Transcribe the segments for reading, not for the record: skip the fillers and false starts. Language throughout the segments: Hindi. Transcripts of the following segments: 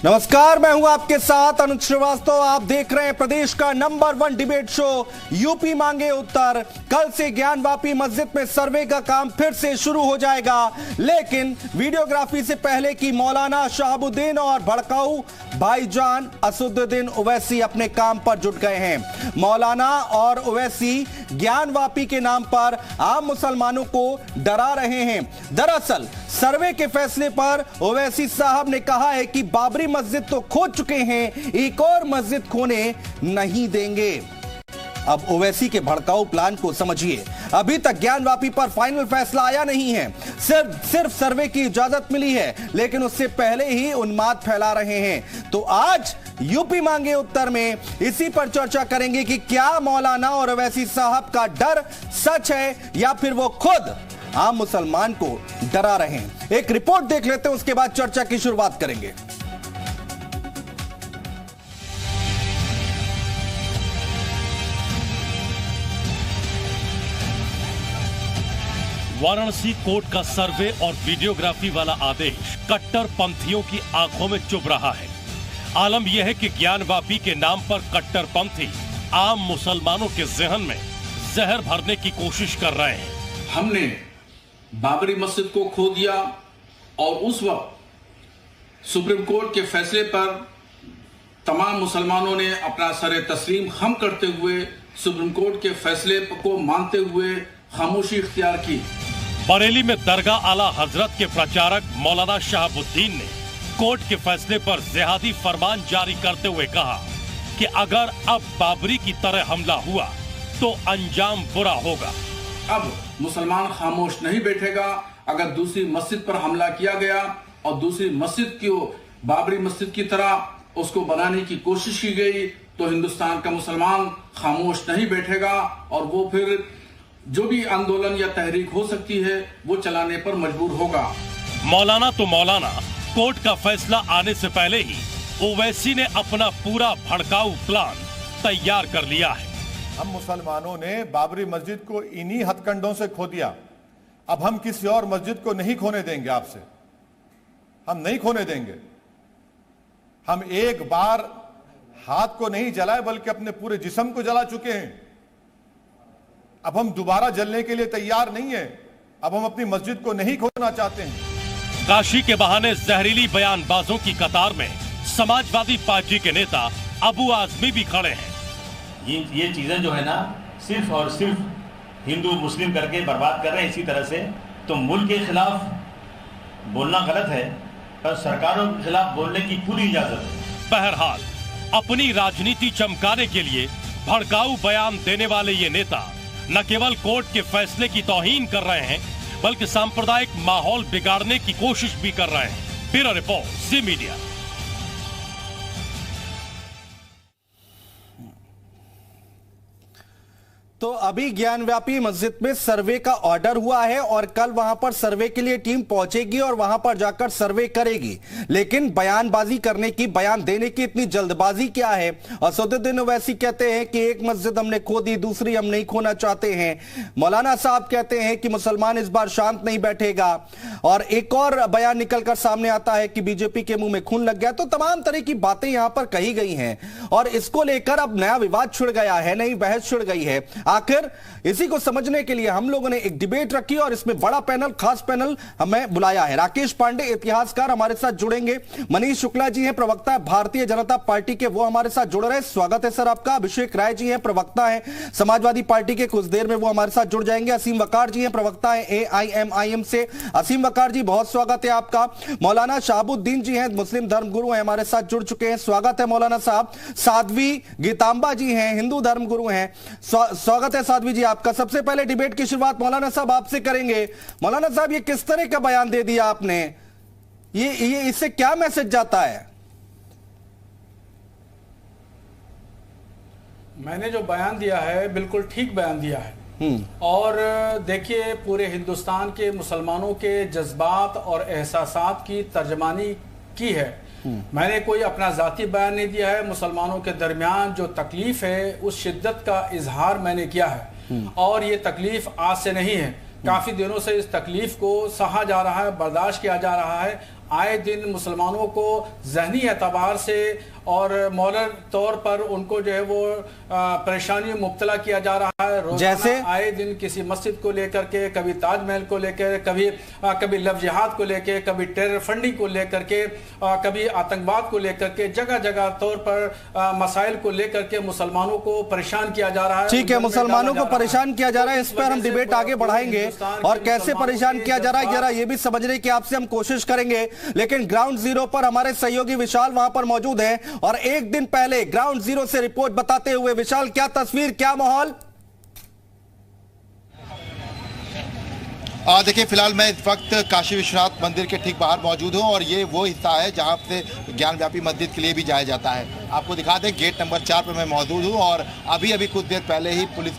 नमस्कार, मैं हूं आपके साथ अनुज श्रीवास्तव। आप देख रहे हैं प्रदेश का नंबर 1 डिबेट शो यूपी मांगे उत्तर। कल से ज्ञानवापी मस्जिद में सर्वे का काम फिर से शुरू हो जाएगा, लेकिन वीडियोग्राफी से पहले की मौलाना शहाबुद्दीन और भड़काऊ भाईजान असदुद्दीन ओवैसी अपने काम पर जुट गए हैं। मौलाना और ओवैसी ज्ञानवापी के नाम पर आम मुसलमानों को डरा रहे हैं। दरअसल सर्वे के फैसले पर ओवैसी साहब ने कहा है कि बाबरी मस्जिद तो खो चुके हैं, एक और मस्जिद खोने नहीं देंगे। अब ओवैसी के भड़काऊ प्लान को समझिए। अभी तक ज्ञानवापी पर फाइनल फैसला आया नहीं है, सिर्फ सर्वे की इजाजत मिली है, लेकिन उससे पहले ही उन्माद फैला रहे हैं। तो आज यूपी मांगे उत्तर में इसी पर चर्चा करेंगे कि क्या मौलाना और ओवैसी साहब का डर सच है या फिर वो खुद आम मुसलमान को डरा रहे हैं। एक रिपोर्ट देख लेते हैं, उसके बाद चर्चा की शुरुआत करेंगे। वाराणसी कोर्ट का सर्वे और वीडियोग्राफी वाला आदेश कट्टरपंथियों की आंखों में चुभ रहा है। आलम यह है कि ज्ञानवापी के नाम पर कट्टरपंथी आम मुसलमानों के जहन में जहर भरने की कोशिश कर रहे हैं। हमने बाबरी मस्जिद को खो दिया और उस वक्त सुप्रीम कोर्ट के फैसले पर तमाम मुसलमानों ने अपना सर तस्लीम खम करते हुए सुप्रीम कोर्ट के फैसले को मानते हुए खामोशी इख्तियार की। बरेली में दरगाह आला हजरत के प्रचारक मौलाना शहाबुद्दीन ने कोर्ट के फैसले पर जिहादी फरमान जारी करते हुए कहा कि अगर अब बाबरी की तरह हमला हुआ तो अंजाम बुरा होगा। अब मुसलमान खामोश नहीं बैठेगा। अगर दूसरी मस्जिद पर हमला किया गया और दूसरी मस्जिद को बाबरी मस्जिद की तरह उसको बनाने की कोशिश की गई तो हिंदुस्तान का मुसलमान खामोश नहीं बैठेगा और वो फिर जो भी आंदोलन या तहरीक हो सकती है वो चलाने पर मजबूर होगा। मौलाना तो मौलाना, कोर्ट का फैसला आने से पहले ही ओवैसी ने अपना पूरा भड़काऊ प्लान तैयार कर लिया है। हम मुसलमानों ने बाबरी मस्जिद को इन्हीं हथकंडों से खो दिया। अब हम किसी और मस्जिद को नहीं खोने देंगे। आपसे हम नहीं खोने देंगे। हम एक बार हाथ को नहीं जलाए बल्कि अपने पूरे जिस्म को जला चुके हैं। अब हम दोबारा जलने के लिए तैयार नहीं है। अब हम अपनी मस्जिद को नहीं खोना चाहते हैं। काशी के बहाने जहरीली बयानबाजों की कतार में समाजवादी पार्टी के नेता अबू आजमी भी खड़े हैं। ये चीजें जो है ना सिर्फ और सिर्फ हिंदू मुस्लिम करके बर्बाद कर रहे हैं। इसी तरह से तो मुल्क के खिलाफ बोलना गलत है, पर सरकारों के खिलाफ बोलने की पूरी इजाजत है। बहरहाल अपनी राजनीति चमकाने के लिए भड़काऊ बयान देने वाले ये नेता न केवल कोर्ट के फैसले की तौहीन कर रहे हैं, बल्कि सांप्रदायिक माहौल बिगाड़ने की कोशिश भी कर रहे हैं। ब्यूरो रिपोर्ट, जी मीडिया। तो अभी ज्ञानव्यापी मस्जिद में सर्वे का ऑर्डर हुआ है और कल वहां पर सर्वे के लिए टीम पहुंचेगी और वहां पर जाकर सर्वे करेगी। लेकिन बयानबाजी करने की, बयान देने की इतनी जल्दबाजी क्या है? असदुद्दीन ओवैसी कहते हैं कि एक मस्जिद हमने खो दी, दूसरी हम नहीं खोना चाहते हैं। मौलाना साहब कहते हैं कि मुसलमान इस बार शांत नहीं बैठेगा। और एक और बयान निकलकर सामने आता है कि बीजेपी के मुंह में खून लग गया। तो तमाम तरह की बातें यहां पर कही गई हैं और इसको लेकर अब नया विवाद छिड़ गया है, नई बहस छिड़ गई है। आखिर इसी को समझने के लिए हम लोगों ने एक डिबेट रखी और इसमें बड़ा पैनल, खास पैनल हमें बुलाया है। राकेश पांडे इतिहासकार हमारे साथ जुड़ेंगे, मनीष शुक्ला जी हैं प्रवक्ता भारतीय जनता पार्टी के, वो हमारे साथ जुड़ रहे हैं। स्वागत है सर आपका। अभिषेक राय जी हैं प्रवक्ता हैं समाजवादी पार्टी के, कुछ देर में वो हमारे साथ जुड़ जाएंगे। असीम वकार जी हैं प्रवक्ता है AIMIM से। असीम वकार जी बहुत स्वागत है आपका। मौलाना शहाबुद्दीन जी हैं, मुस्लिम धर्मगुरु हैं, हमारे साथ जुड़ चुके हैं। स्वागत है मौलाना साहब। साध्वी गीतांबा जी हैं, हिंदू धर्मगुरु हैं। स्वागत है साध्वी जी आपका। सबसे पहले डिबेट की शुरुआत मौलाना साहब आपसे करेंगे। मौलाना साहब, ये किस तरह का बयान दे दिया आपने? ये इससे क्या मैसेज जाता है? मैंने जो बयान दिया है बिल्कुल ठीक बयान दिया है। और देखिए, पूरे हिंदुस्तान के मुसलमानों के जज्बात और एहसासात की तर्जमानी की है। मैंने कोई अपना जाती बयान नहीं दिया है। मुसलमानों के दरमियान जो तकलीफ है उस शिद्दत का इजहार मैंने किया है और ये तकलीफ आज से नहीं है। काफी दिनों से इस तकलीफ को सहा जा रहा है, बर्दाश्त किया जा रहा है आए दिन मुसलमानों को ज़हनी एतबार से और मौलर तौर पर उनको जो है वो परेशानी में मुब्तला किया जा रहा है। रोजाना जैसे आए दिन किसी मस्जिद को लेकर के, कभी ताजमहल को लेकर, कभी लव जिहाद को लेकर, कभी टेरर फंडिंग को लेकर के, कभी आतंकवाद को लेकर के, जगह जगह तौर पर मसाइल को लेकर के मुसलमानों को परेशान किया जा रहा है। ठीक है, मुसलमानों को परेशान किया जा रहा है, इस पर हम डिबेट आगे बढ़ाएंगे और कैसे परेशान किया जा रहा है जरा ये भी समझने की आपसे हम कोशिश करेंगे। लेकिन ग्राउंड जीरो पर हमारे सहयोगी विशाल वहां पर मौजूद है और एक दिन पहले ग्राउंड जीरो से रिपोर्ट बताते हुए विशाल, क्या तस्वीर, क्या माहौल? देखिए, फिलहाल मैं इस वक्त काशी विश्वनाथ मंदिर के ठीक बाहर मौजूद हूं और ये वो हिस्सा है जहां से ज्ञानव्यापी मस्जिद के लिए भी जाया जाता है। आपको दिखा दें, गेट नंबर 4 पर मैं मौजूद हूं और अभी कुछ देर पहले ही पुलिस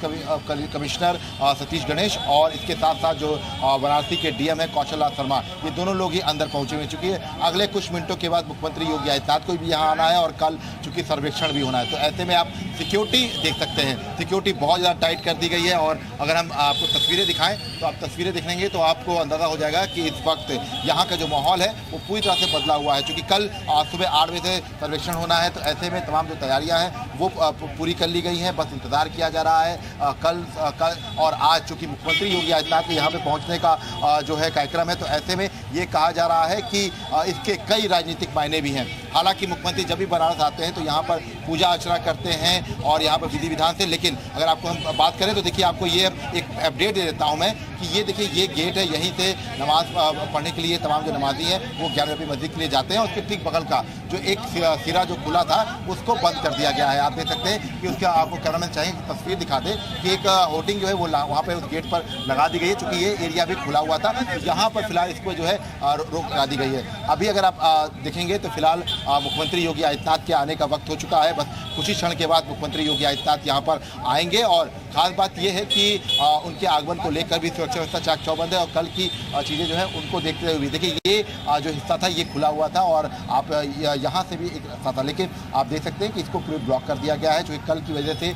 कमिश्नर सतीश गणेश और इसके साथ साथ जो वाराणसी के डीएम है कौशल राज शर्मा, ये दोनों लोग ही अंदर पहुंचे हुए। चूंकि अगले कुछ मिनटों के बाद मुख्यमंत्री योगी आदित्यनाथ को भी यहाँ आना है और कल चूंकि सर्वेक्षण भी होना है, तो ऐसे में आप सिक्योरिटी देख सकते हैं, सिक्योरिटी बहुत ज़्यादा टाइट कर दी गई है। और अगर हम आपको तस्वीरें दिखाएं तो आप तस्वीरें दिखेंगे तो आपको अंदाजा हो जाएगा कि इस वक्त यहाँ का जो माहौल है वो पूरी तरह से बदला हुआ है। क्योंकि कल सुबह 8 बजे से सर्वेक्षण होना है, तो ऐसे में तमाम जो तैयारियां हैं वो पूरी कर ली गई हैं, बस इंतजार किया जा रहा है। कल और आज चूंकि मुख्यमंत्री योगी आदित्यनाथ के यहाँ पे पहुँचने का जो है कार्यक्रम है, तो ऐसे में ये कहा जा रहा है कि इसके कई राजनीतिक मायने भी हैं। हालांकि मुख्यमंत्री जब भी बनारस आते हैं तो यहाँ पर पूजा अर्चना करते हैं और यहाँ पर विधि विधान से, लेकिन अगर आपको हम बात करें तो देखिए, आपको ये एक अपडेट दे देता हूँ मैं कि ये देखिए, ये गेट है, यहीं से नमाज पढ़ने के लिए तमाम जो नमाजी हैं वो ज्ञानव्यापी मस्जिद के लिए जाते हैं। उसके ठीक बगल का जो एक सिरा जो खुला था उसको बंद कर दिया गया है। आप देख सकते हैं कि उसका आपको कैमरामैन चाहिए कि तस्वीर दिखा दे कि एक होर्डिंग जो है वो वहाँ पर उस गेट पर लगा दी गई है। चूँकि ये एरिया भी खुला हुआ था, यहाँ पर फिलहाल इसको जो है रोक लगा दी गई है। अभी अगर आप देखेंगे तो फिलहाल मुख्यमंत्री योगी आदित्यनाथ के आने का वक्त हो चुका है। बस कुछ ही क्षण के बाद मुख्यमंत्री योगी आदित्यनाथ यहाँ पर आएंगे और खास बात यह है कि उनके आगमन को लेकर भी सुरक्षा व्यवस्था चाक चौबंद है और कल की चीज़ें जो है उनको देखते हुए देखिए, ये जो हिस्सा था ये खुला हुआ था और आप यहाँ से भी एक रास्ता था, लेकिन आप देख सकते हैं कि इसको पूरे ब्लॉक कर दिया गया है। जो कल की वजह से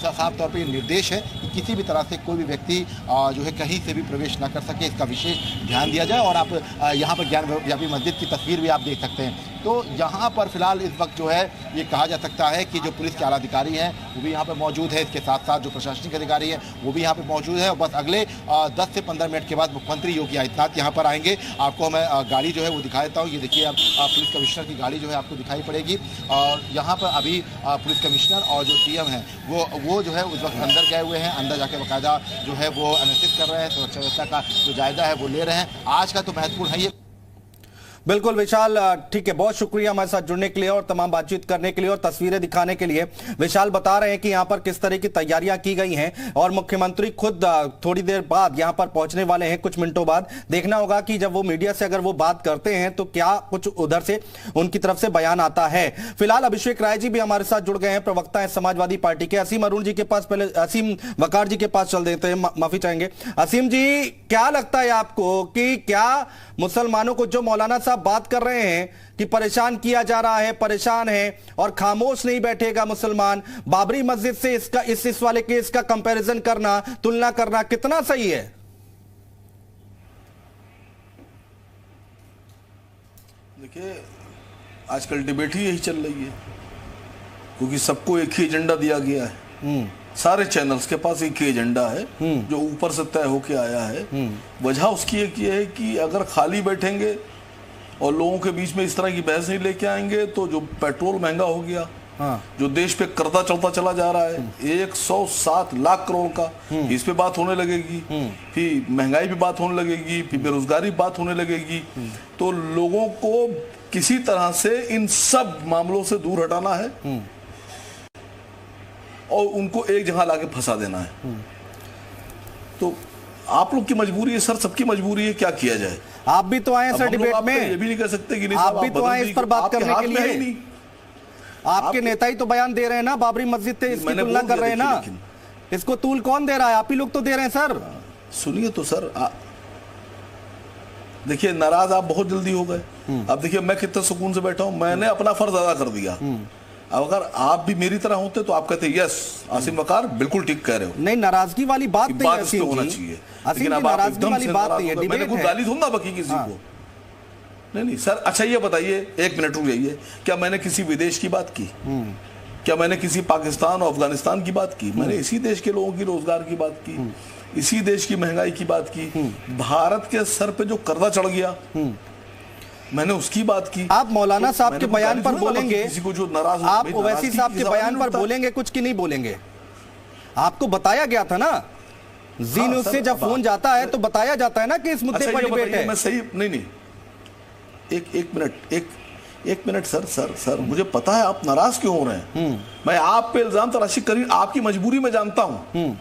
साफ तौर पर ये निर्देश है कि किसी भी तरह से कोई भी व्यक्ति जो है कहीं से भी प्रवेश न कर सके, इसका विशेष ध्यान दिया जाए। और आप यहाँ पर ज्ञानव्यापी मस्जिद की तस्वीर भी आप देख सकते हैं। तो यहाँ पर फिलहाल इस वक्त जो है ये कहा जा सकता है कि जो पुलिस के आला अधिकारी हैं वो भी यहाँ पर मौजूद है, इसके साथ साथ जो प्रशासनिक अधिकारी हैं वो भी यहाँ पर मौजूद है। और बस अगले 10 से 15 मिनट के बाद मुख्यमंत्री योगी आदित्यनाथ यहाँ पर आएंगे। आपको मैं गाड़ी जो है वो दिखा देता हूँ। ये देखिए, आप पुलिस कमिश्नर की गाड़ी जो है आपको दिखाई पड़ेगी और यहाँ पर अभी पुलिस कमिश्नर और जो डीएम हैं वो जो है उस वक्त अंदर गए हुए हैं। अंदर जाके बाकायदा जो है वो एनालिसिस कर रहे हैं, सुरक्षा व्यवस्था का जो जायजा है वो ले रहे हैं। आज का तो महत्वपूर्ण है ये। बिल्कुल विशाल, ठीक है, बहुत शुक्रिया हमारे साथ जुड़ने के लिए और तमाम बातचीत करने के लिए और तस्वीरें दिखाने के लिए। विशाल बता रहे हैं कि यहाँ पर किस तरह की तैयारियां की गई हैं और मुख्यमंत्री खुद थोड़ी देर बाद यहाँ पर पहुंचने वाले हैं, कुछ मिनटों बाद। देखना होगा कि जब वो मीडिया से अगर वो बात करते हैं तो क्या कुछ उधर से उनकी तरफ से बयान आता है। फिलहाल अभिषेक राय जी भी हमारे साथ जुड़ गए हैं, प्रवक्ता है समाजवादी पार्टी के। असीम अरुण जी के पास, पहले असीम वकार जी के पास चल देते हैं, माफी चाहेंगे। असीम जी, क्या लगता है आपको कि क्या मुसलमानों को जो मौलाना साहब बात कर रहे हैं कि परेशान किया जा रहा है, परेशान है और खामोश नहीं बैठेगा मुसलमान, बाबरी मस्जिद से इसका इस वाले केस का कंपैरिजन करना, तुलना करना कितना सही है? देखिए, आजकल डिबेट ही यही चल रही है क्योंकि सबको एक ही एजेंडा दिया गया है। सारे चैनल्स के पास एक ही एजेंडा है जो ऊपर से तय होके आया है। वजह उसकी एक ये है कि अगर खाली बैठेंगे और लोगों के बीच में इस तरह की बहस नहीं लेके आएंगे तो जो पेट्रोल महंगा हो गया, जो देश पे कर्जा चलता चला जा रहा है 107 लाख करोड़ का, इस पे बात होने लगेगी, फिर महंगाई पे बात होने लगेगी, फिर बेरोजगारी बात होने लगेगी। तो लोगों को किसी तरह से इन सब मामलों से दूर हटाना है और उनको एक जगह लाके फंसा देना है। तो आप लोग की मजबूरी है सर, सबकी मजबूरी है, क्या किया जाए। आप भी तो आए सर डिबेट में, ये भी नहीं कह सकते कि नहीं, आप भी तो आए इस पर बात करने के लिए। नहीं, आपके नेता ही तो बयान दे रहे हैं ना, बाबरी मस्जिद से इसकी तुलना कर रहे हैं ना। इसको तूल कौन दे रहा है? आप ही लोग तो दे रहे हैं सर। सुनिए तो सर, देखिए, नाराज आप बहुत जल्दी हो गए। अब देखिए, मैं कितने सुकून से बैठा हूं, मैंने अपना फर्ज अदा कर दिया। अगर आप भी मेरी तरह होते तो आप कहते यस आसिम वकार बिल्कुल ठीक कह रहे हो। नहीं, नाराजगी वाली बात नहीं है, होना चाहिए। लेकिन अब आप नाराजगी वाली बात नहीं है, मैंने कोई गाली थोड़ा बकी किसी को। नहीं सर, अच्छा ये बताइए, एक मिनट रुक जाइए, क्या मैंने किसी विदेश की बात की? क्या मैंने किसी पाकिस्तान और अफगानिस्तान की बात की? मैंने इसी देश के लोगों की रोजगार की बात की, इसी देश की महंगाई की बात की, भारत के सर पे जो कर्जा चढ़ गया मैंने उसकी बात की। आप मौलाना साहब के बयान पर बोलेंगे, किसी को जो नाराज, आप ओवैसी साहब के बयान पर बोलेंगे कुछ कि नहीं बोलेंगे? आपको बताया गया था ना, जी न्यूज से जब फोन जाता है तो बताया जाता है ना कि इस मुद्दे पर डिबेट है। मैं सही नहीं, एक मिनट सर, मुझे पता है आप नाराज क्यों हो रहे हैं। मैं आप पे इल्जाम तराशी करी, आपकी मजबूरी में जानता हूं।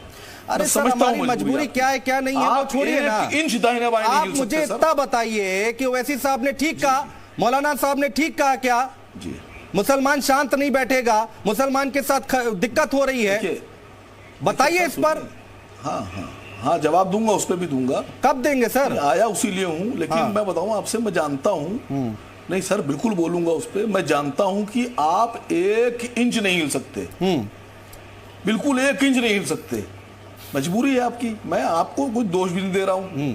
अरे सर, हमारी मजबूरी क्या है क्या नहीं है वो छोड़िए ना। इंच दाहिने बाएं नहीं आप हिल मुझे सकते, इतना बताइए कि ओवैसी साहब ने ठीक कहा, मौलाना साहब ने ठीक कहा क्या? जी, मुसलमान शांत नहीं बैठेगा, मुसलमान के साथ दिक्कत हो रही है, बताइए इस पर। हाँ, जवाब दूंगा, उस पर भी दूंगा। कब देंगे सर? आया उसी लिए हूं, लेकिन मैं बताऊं आपसे, मैं जानता हूं, नहीं सर बिल्कुल बोलूंगा उस पर। मैं जानता हूं कि आप 1 इंच नहीं हिल सकते, बिल्कुल 1 इंच नहीं हिल सकते, मजबूरी है आपकी। मैं आपको कोई दोष भी नहीं दे रहा हूं,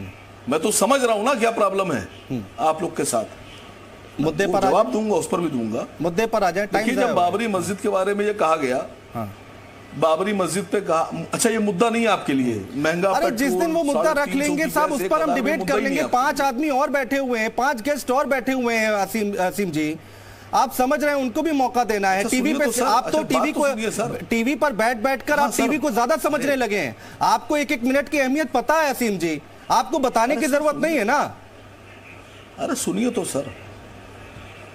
मैं तो समझ रहा हूं ना क्या प्रॉब्लम है आप लोग के साथ। मुद्दे पर जवाब दूंगा, उस पर भी दूंगा। मुद्दे पर आ जाए। टाइम जब बाबरी मस्जिद के बारे में ये कहा गया, बाबरी मस्जिद पे कहा, अच्छा ये मुद्दा नहीं है आपके लिए, महंगा अरे जिस दिन वो मुद्दा रख लेंगे साहब, उस पर हम डिबेट कर लेंगे। 5 आदमी और बैठे हुए हैं, 5 गेस्ट और बैठे हुए हैं। असीम जी, आप समझ रहे हैं, उनको भी मौका देना है। टीवी पे आप तो टीवी पर बैठ कर आप टीवी को ज्यादा समझने लगे हैं। आपको 1-1 मिनट की अहमियत पता है असीम जी, आपको बताने की जरूरत नहीं है ना। अरे सुनिए तो सर,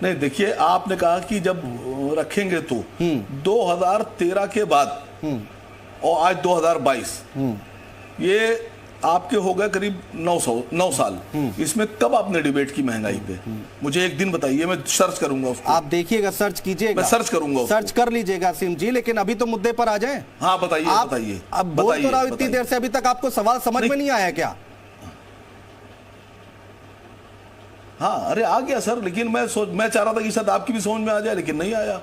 नहीं देखिए, आपने कहा कि जब रखेंगे तो 2013 के बाद और आज 2022, ये आपके हो गए करीब 9 साल। इसमें कब आपने डिबेट की महंगाई पे? मुझे एक दिन बताइए, मैं सर्च करूंगा उसको। आप देखिएगा, सर्च कीजिएगा, मैं सर्च करूंगा, सर्च कर लीजिएगा असीम जी। लेकिन अभी तो मुद्दे पर आ जाएं। हाँ बताइए। अब बोल तो रहा हूं इतनी देर से, अभी तक आपको सवाल समझ में नहीं आया क्या? हाँ, अरे आ गया सर, लेकिन मैं चाह रहा था कि शायद आपकी भी समझ में आ जाए, लेकिन नहीं आया।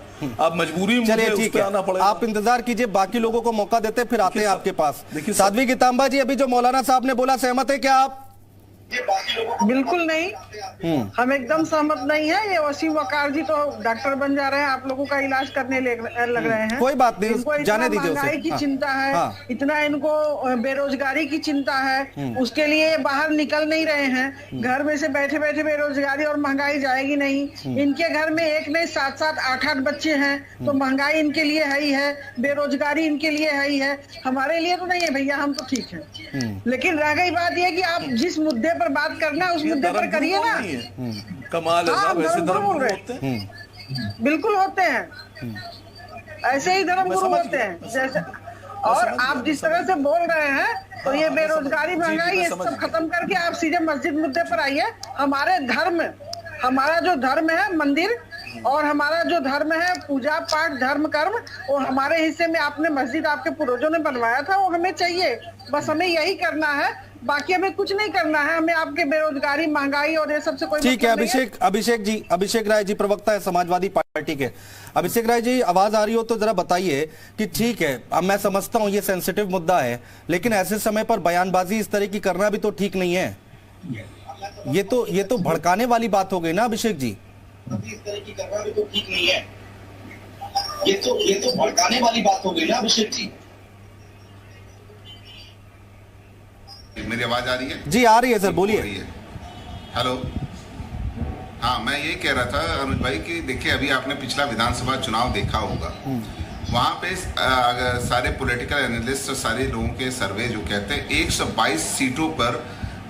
आप मजबूरी में मुझे उस पे आना पड़ेगा। आप इंतजार कीजिए, बाकी लोगों को मौका देते फिर आते हैं आपके पास। साध्वी गीतांबा जी, अभी जो मौलाना साहब ने बोला, सहमत है क्या आप? बिल्कुल नहीं, हम एकदम सहमत नहीं है। ये वसीम वकार जी तो डॉक्टर बन जा रहे हैं, आप लोगों का इलाज करने लग रहे हैं। कोई बात नहीं, इनको जाने इतना दीजिए। महंगाई की चिंता है, इतना इनको बेरोजगारी की चिंता है, उसके लिए बाहर निकल नहीं रहे हैं। घर में से बैठे बैठे बेरोजगारी और महंगाई जाएगी नहीं। इनके घर में एक नहीं 7-7, 8-8 बच्चे हैं, तो महंगाई इनके लिए है ही है, बेरोजगारी इनके लिए है ही है। हमारे लिए तो नहीं है भैया, हम तो ठीक है। लेकिन रह गई बात यह कि आप जिस मुद्दे पर बात करना है उस मुद्दे पर करिए ना। कमाल है साहब, ऐसे धर्मगुरु होते हैं। बिल्कुल होते हैं, ऐसे ही धर्मगुरु होते हैं जैसे। और आप जिस तरह से बोल रहे हैं, तो ये बेरोजगारी, महंगाई, ये सब खत्म करके आप सीधे मस्जिद मुद्दे पर आइए। हमारे धर्म, हमारा जो धर्म है मंदिर, और हमारा जो धर्म है पूजा पाठ, धर्म कर्म, वो हमारे हिस्से में आपने मस्जिद आपके पूर्वजों ने बनवाया था, वो हमें चाहिए। बस हमें यही करना है, बाकी हमें कुछ नहीं करना है। हमें आपके बेरोजगारी, महंगाई और ये सबसे कोई ठीक है। अभिषेक राय जी प्रवक्ता है समाजवादी पार्टी के। अभिषेक राय जी, आवाज आ रही हो तो जरा बताइए कि ठीक है, अब मैं समझता हूं ये सेंसिटिव मुद्दा है, लेकिन ऐसे समय पर बयानबाजी इस तरह की करना भी तो ठीक नहीं है। ये तो भड़काने वाली बात हो गई ना अभिषेक जी। इस तरह की करना भी तो ठीक नहीं है। ये तो भड़काने वाली बात हो गई ना अभिषेक जी। मेरी आवाज आ रही है? जी आ रही है सर, बोलिए। हेलो, हाँ मैं ये कह रहा था अनुज भाई कि देखिए, अभी आपने पिछला विधानसभा चुनाव देखा होगा, वहां पे सारे पॉलिटिकल एनालिस्ट और सारे लोगों के सर्वे जो कहते हैं 122 सीटों पर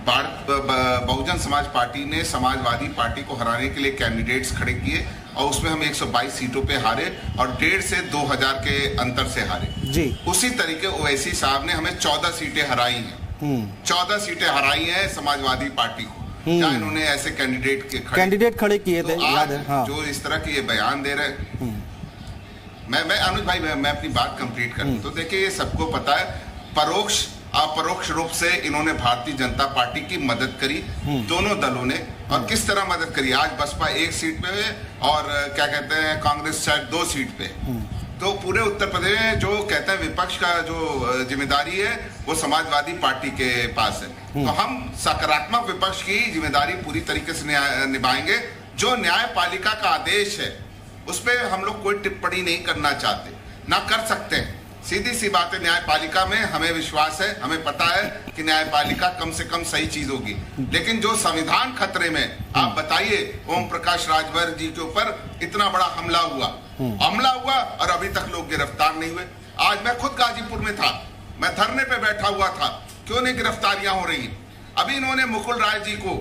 बहुजन समाज पार्टी ने समाजवादी पार्टी को हराने के लिए कैंडिडेट्स खड़े किए, और उसमें हम 122 सीटों पे हारे और 1.5 से 2000 के अंतर से हारे जी। उसी तरीके ओवैसी साहब ने हमें 14 सीटें हराई हैं। 14 सीटें हराई हैं समाजवादी पार्टी को, जहां इन्होंने ऐसे कैंडिडेट खड़े किए थे। याद है, हाँ। जो इस तरह के ये बयान दे रहे, मैं अनुज भाई मैं अपनी बात कंप्लीट करूं तो देखिए, ये सबको पता है, परोक्ष अपरोक्ष रूप से इन्होंने भारतीय जनता पार्टी की मदद करी, दोनों दलों ने। और किस तरह मदद करी? आज बसपा 1 सीट पे है और क्या कहते हैं कांग्रेस शायद 2 सीट पे। तो पूरे उत्तर प्रदेश में जो कहते हैं विपक्ष का जो जिम्मेदारी है वो समाजवादी पार्टी के पास है। तो हम सकारात्मक विपक्ष की जिम्मेदारी पूरी तरीके से निभाएंगे। जो न्यायपालिका का आदेश है उस पर हम लोग कोई टिप्पणी नहीं करना चाहते, ना कर सकते हैं। सीधी सी बात है, न्यायपालिका में हमें विश्वास है, हमें पता है कि न्यायपालिका कम से कम सही चीज होगी। लेकिन जो संविधान खतरे में, आप बताइए ओम प्रकाश राजभर जी के ऊपर इतना बड़ा हमला हुआ और अभी तक लोग गिरफ्तार नहीं हुए। आज मैं खुद गाजीपुर में था, मैं धरने पे बैठा हुआ था, क्यों नहीं गिरफ्तारियां हो रही? अभी इन्होंने मुकुल राय जी को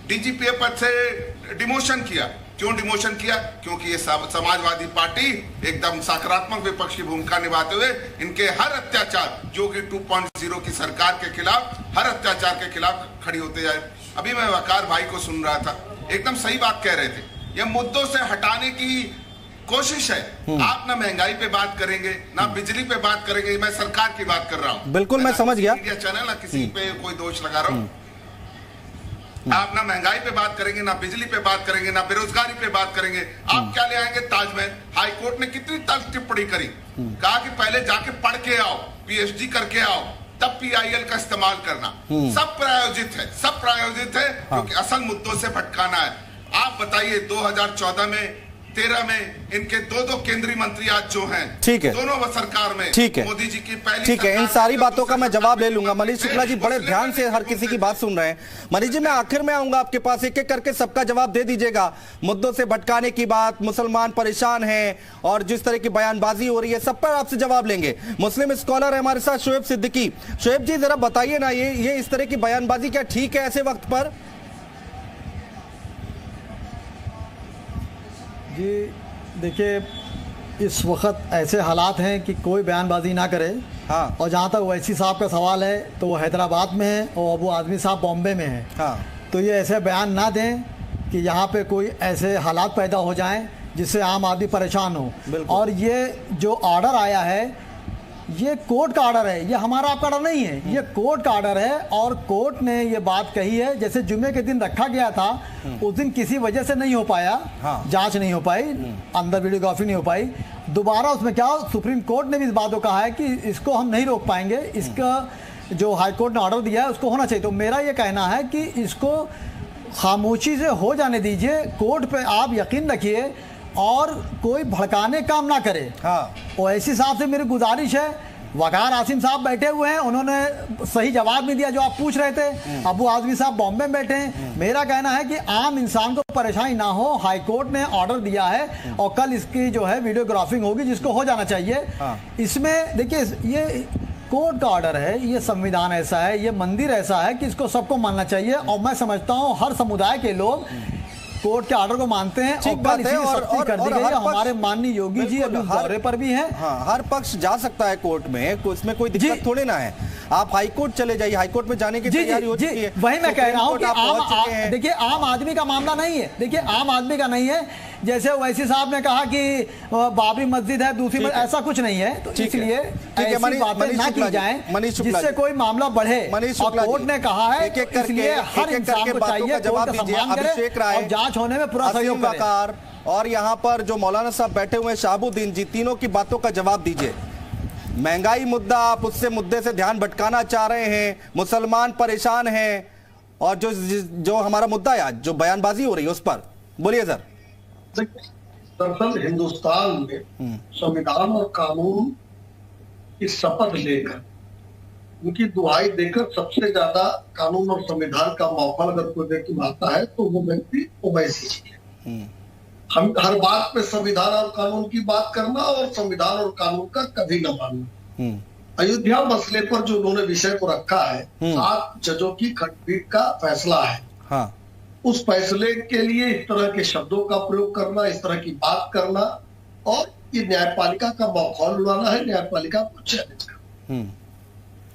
डीजीपी पद से डिमोशन किया। क्यों डिमोशन किया? क्योंकि ये समाजवादी पार्टी एकदम सकारात्मक विपक्ष की भूमिका निभाते हुए इनके हर अत्याचार, जो कि 2.0 की सरकार के खिलाफ, हर अत्याचार के खिलाफ खड़ी होते जाए। अभी मैं वकार भाई को सुन रहा था, एकदम सही बात कह रहे थे। ये मुद्दों से हटाने की कोशिश है। आप ना महंगाई पे बात करेंगे, ना बिजली पे बात करेंगे। मैं सरकार की बात कर रहा हूँ। बिल्कुल, मैं समझ गया। मीडिया चैनल ना किसी पे कोई दोष लगा रहा हूँ। आप ना महंगाई पे बात करेंगे, ना बिजली पे बात करेंगे, ना बेरोजगारी पे बात करेंगे। आप क्या ले आएंगे? ताजमहल। हाई कोर्ट ने कितनी तल्ख टिप्पणी करी, कहा कि पहले जाके पढ़ के आओ, पीएचडी करके आओ, तब पीआईएल का इस्तेमाल करना। सब प्रायोजित है क्योंकि असल मुद्दों से भटकाना है। आप बताइए 2014 में 13 में इनके दो केंद्रीय मंत्री आज जो हैं, ठीक है, दोनों सरकार में, ठीक है, मोदी जी की पहली, ठीक है, इन सारी बातों का मैं जवाब ले लूंगा। मनीष शुक्ला जी बड़े ध्यान से हर किसी की बात सुन रहे हैं। मनीष जी, मैं आखिर में आऊंगा आपके पास, एक एक करके सबका जवाब दे दीजिएगा। मुद्दों से भटकाने की बात, मुसलमान परेशान हैं और जिस तरह की बयानबाजी हो रही है, सब पर आपसे जवाब लेंगे। मुस्लिम स्कॉलर है हमारे साथ शोएब सिद्दीकी। शोएब जी, जरा बताइए ना, ये इस तरह की बयानबाजी क्या ठीक है ऐसे वक्त पर? जी देखिए, इस वक्त ऐसे हालात हैं कि कोई बयानबाजी ना करे। हाँ। और जहाँ तक ओवैसी साहब का सवाल है तो वो हैदराबाद में है और अबू आज़मी साहब बॉम्बे में है। हाँ। तो ये ऐसे बयान ना दें कि यहाँ पे कोई ऐसे हालात पैदा हो जाएं जिससे आम आदमी परेशान हो। और ये जो ऑर्डर आया है, ये कोर्ट का ऑर्डर है, ये हमारा आपका ऑर्डर नहीं है, ये कोर्ट का ऑर्डर है। और कोर्ट ने ये बात कही है, जैसे जुम्मे के दिन रखा गया था, उस दिन किसी वजह से नहीं हो पाया। हाँ। जांच नहीं हो पाई, अंदर वीडियोग्राफी नहीं हो पाई। दोबारा उसमें क्या, सुप्रीम कोर्ट ने भी इस बात को कहा है कि इसको हम नहीं रोक पाएंगे, इसका जो हाई कोर्ट ने ऑर्डर दिया है उसको होना चाहिए। तो मेरा ये कहना है कि इसको खामोशी से हो जाने दीजिए। कोर्ट पे आप यकीन रखिए और कोई भड़काने काम ना करे। हाँ। ओवैसी साहब से मेरी गुजारिश है, वकार आसिम साहब बैठे हुए हैं, उन्होंने सही जवाब नहीं दिया जो आप पूछ रहे थे। अबू आज़मी साहब बॉम्बे में बैठे हैं। मेरा कहना है कि आम इंसान को परेशानी ना हो, हाई कोर्ट ने ऑर्डर दिया है और कल इसकी जो है वीडियोग्राफिंग होगी, जिसको हो जाना चाहिए। हाँ। इसमें देखिए, ये कोर्ट का ऑर्डर है, ये संविधान ऐसा है, ये मंदिर ऐसा है कि इसको सबको मानना चाहिए। और मैं समझता हूँ हर समुदाय के लोग कोर्ट के ऑर्डर को मानते हैं। और कल इसी सख्ती कर दी गई है। हमारे माननीय योगी जी अभी दौरे पर भी हैं। हाँ, हर पक्ष जा सकता है कोर्ट में, इसमें कोई दिक्कत थोड़ी ना है। आप हाई कोर्ट चले जाइए, हाई कोर्ट में जाने की तैयारी हो चुकी है। वही मैं कह रहा हूँ कि देखिए, आम आदमी का मामला नहीं है। देखिए, आम आदमी का नहीं है। जैसे ओवैसी साहब ने कहा कि बाबरी मस्जिद है, दूसरी ऐसा कुछ नहीं है। तो इसलिए ऐसी बातें ना की जाएं जिससे कोई मामला बढ़े। और कोर्ट ने कहा है, इसलिए हर इंसान को चाहिए कोर्ट का सम्मान करे और जांच होने में पूरा सहयोग करे। और यहाँ पर जो मौलाना साहब बैठे हुए हैं, शहाबुद्दीन जी, तीनों की बातों का जवाब दीजिए। महंगाई मुद्दा, आप उससे मुद्दे से ध्यान भटकाना चाह रहे हैं, मुसलमान परेशान हैं, और जो हमारा मुद्दा है आज, जो बयानबाजी हो रही है उस पर बोलिए सर। दरअसल हिंदुस्तान में संविधान और कानून की शपथ लेकर, उनकी दुहाई देकर सबसे ज्यादा कानून और संविधान का मौका अगर कोई व्यक्ति मानता है तो वो व्यक्ति ओवैसी जी है। हम हर बात पे संविधान और कानून की बात करना और संविधान और कानून का कभी न मानना। अयोध्या मसले पर जो उन्होंने विषय को रखा है, 7 जजों की खंडपीठ का फैसला है। हाँ। उस फैसले के लिए इस तरह के शब्दों का प्रयोग करना, इस तरह की बात करना, और ये न्यायपालिका का माहौल उड़ाना है, न्यायपालिका को चैलेंज करना।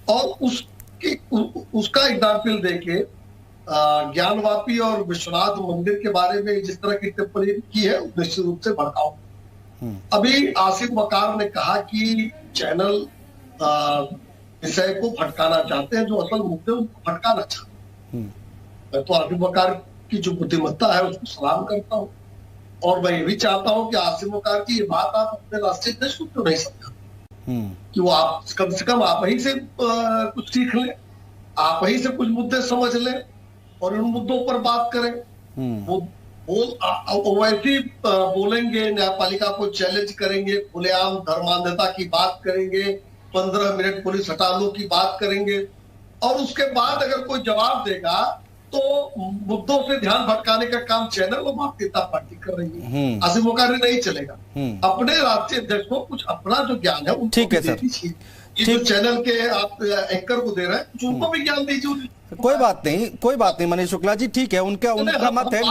और उसका एग्जाम्पल देके ज्ञानवापी और विश्वनाथ मंदिर के बारे में जिस तरह की टिप्पणी की है, निश्चित रूप से भड़काऊ। अभी आसिफ वकार ने कहा कि चैनल विषय को भटकाना चाहते हैं, जो असल मुद्दे उनको भटकाना चाहते हैं। मैं तो आसिफ वकार की जो बुद्धिमत्ता है उसको सलाम करता हूँ। और मैं ये भी चाहता हूं कि आसिम वकार की ये बात आप अपने राष्ट्रीय अध्यक्ष को क्यों नहीं समझा कि वो आप कम से कम आप ही से कुछ सीख लें, आप ही से कुछ मुद्दे समझ लें और उन मुद्दों पर बात करें। वो वैसे बोलेंगे, न्यायपालिका को चैलेंज करेंगे, खुलेआम धर्मांधता की बात करेंगे, 15 मिनट पुलिस हटा लो की बात करेंगे, और उसके बाद अगर कोई जवाब देगा तो मुद्दों से ध्यान भटकाने का काम चैनल और भारतीय जनता पार्टी कर रही है। आसिम वकार नहीं चलेगा। अपने राष्ट्रीय अध्यक्ष को कुछ अपना जो ज्ञान है उनको ठीक है सर, ये जो चैनल के आप एंकर को दे रहे हैं उनको भी ज्ञान दीजिए। कोई बात नहीं मनीष शुक्ला जी, ठीक है, उनका मत है,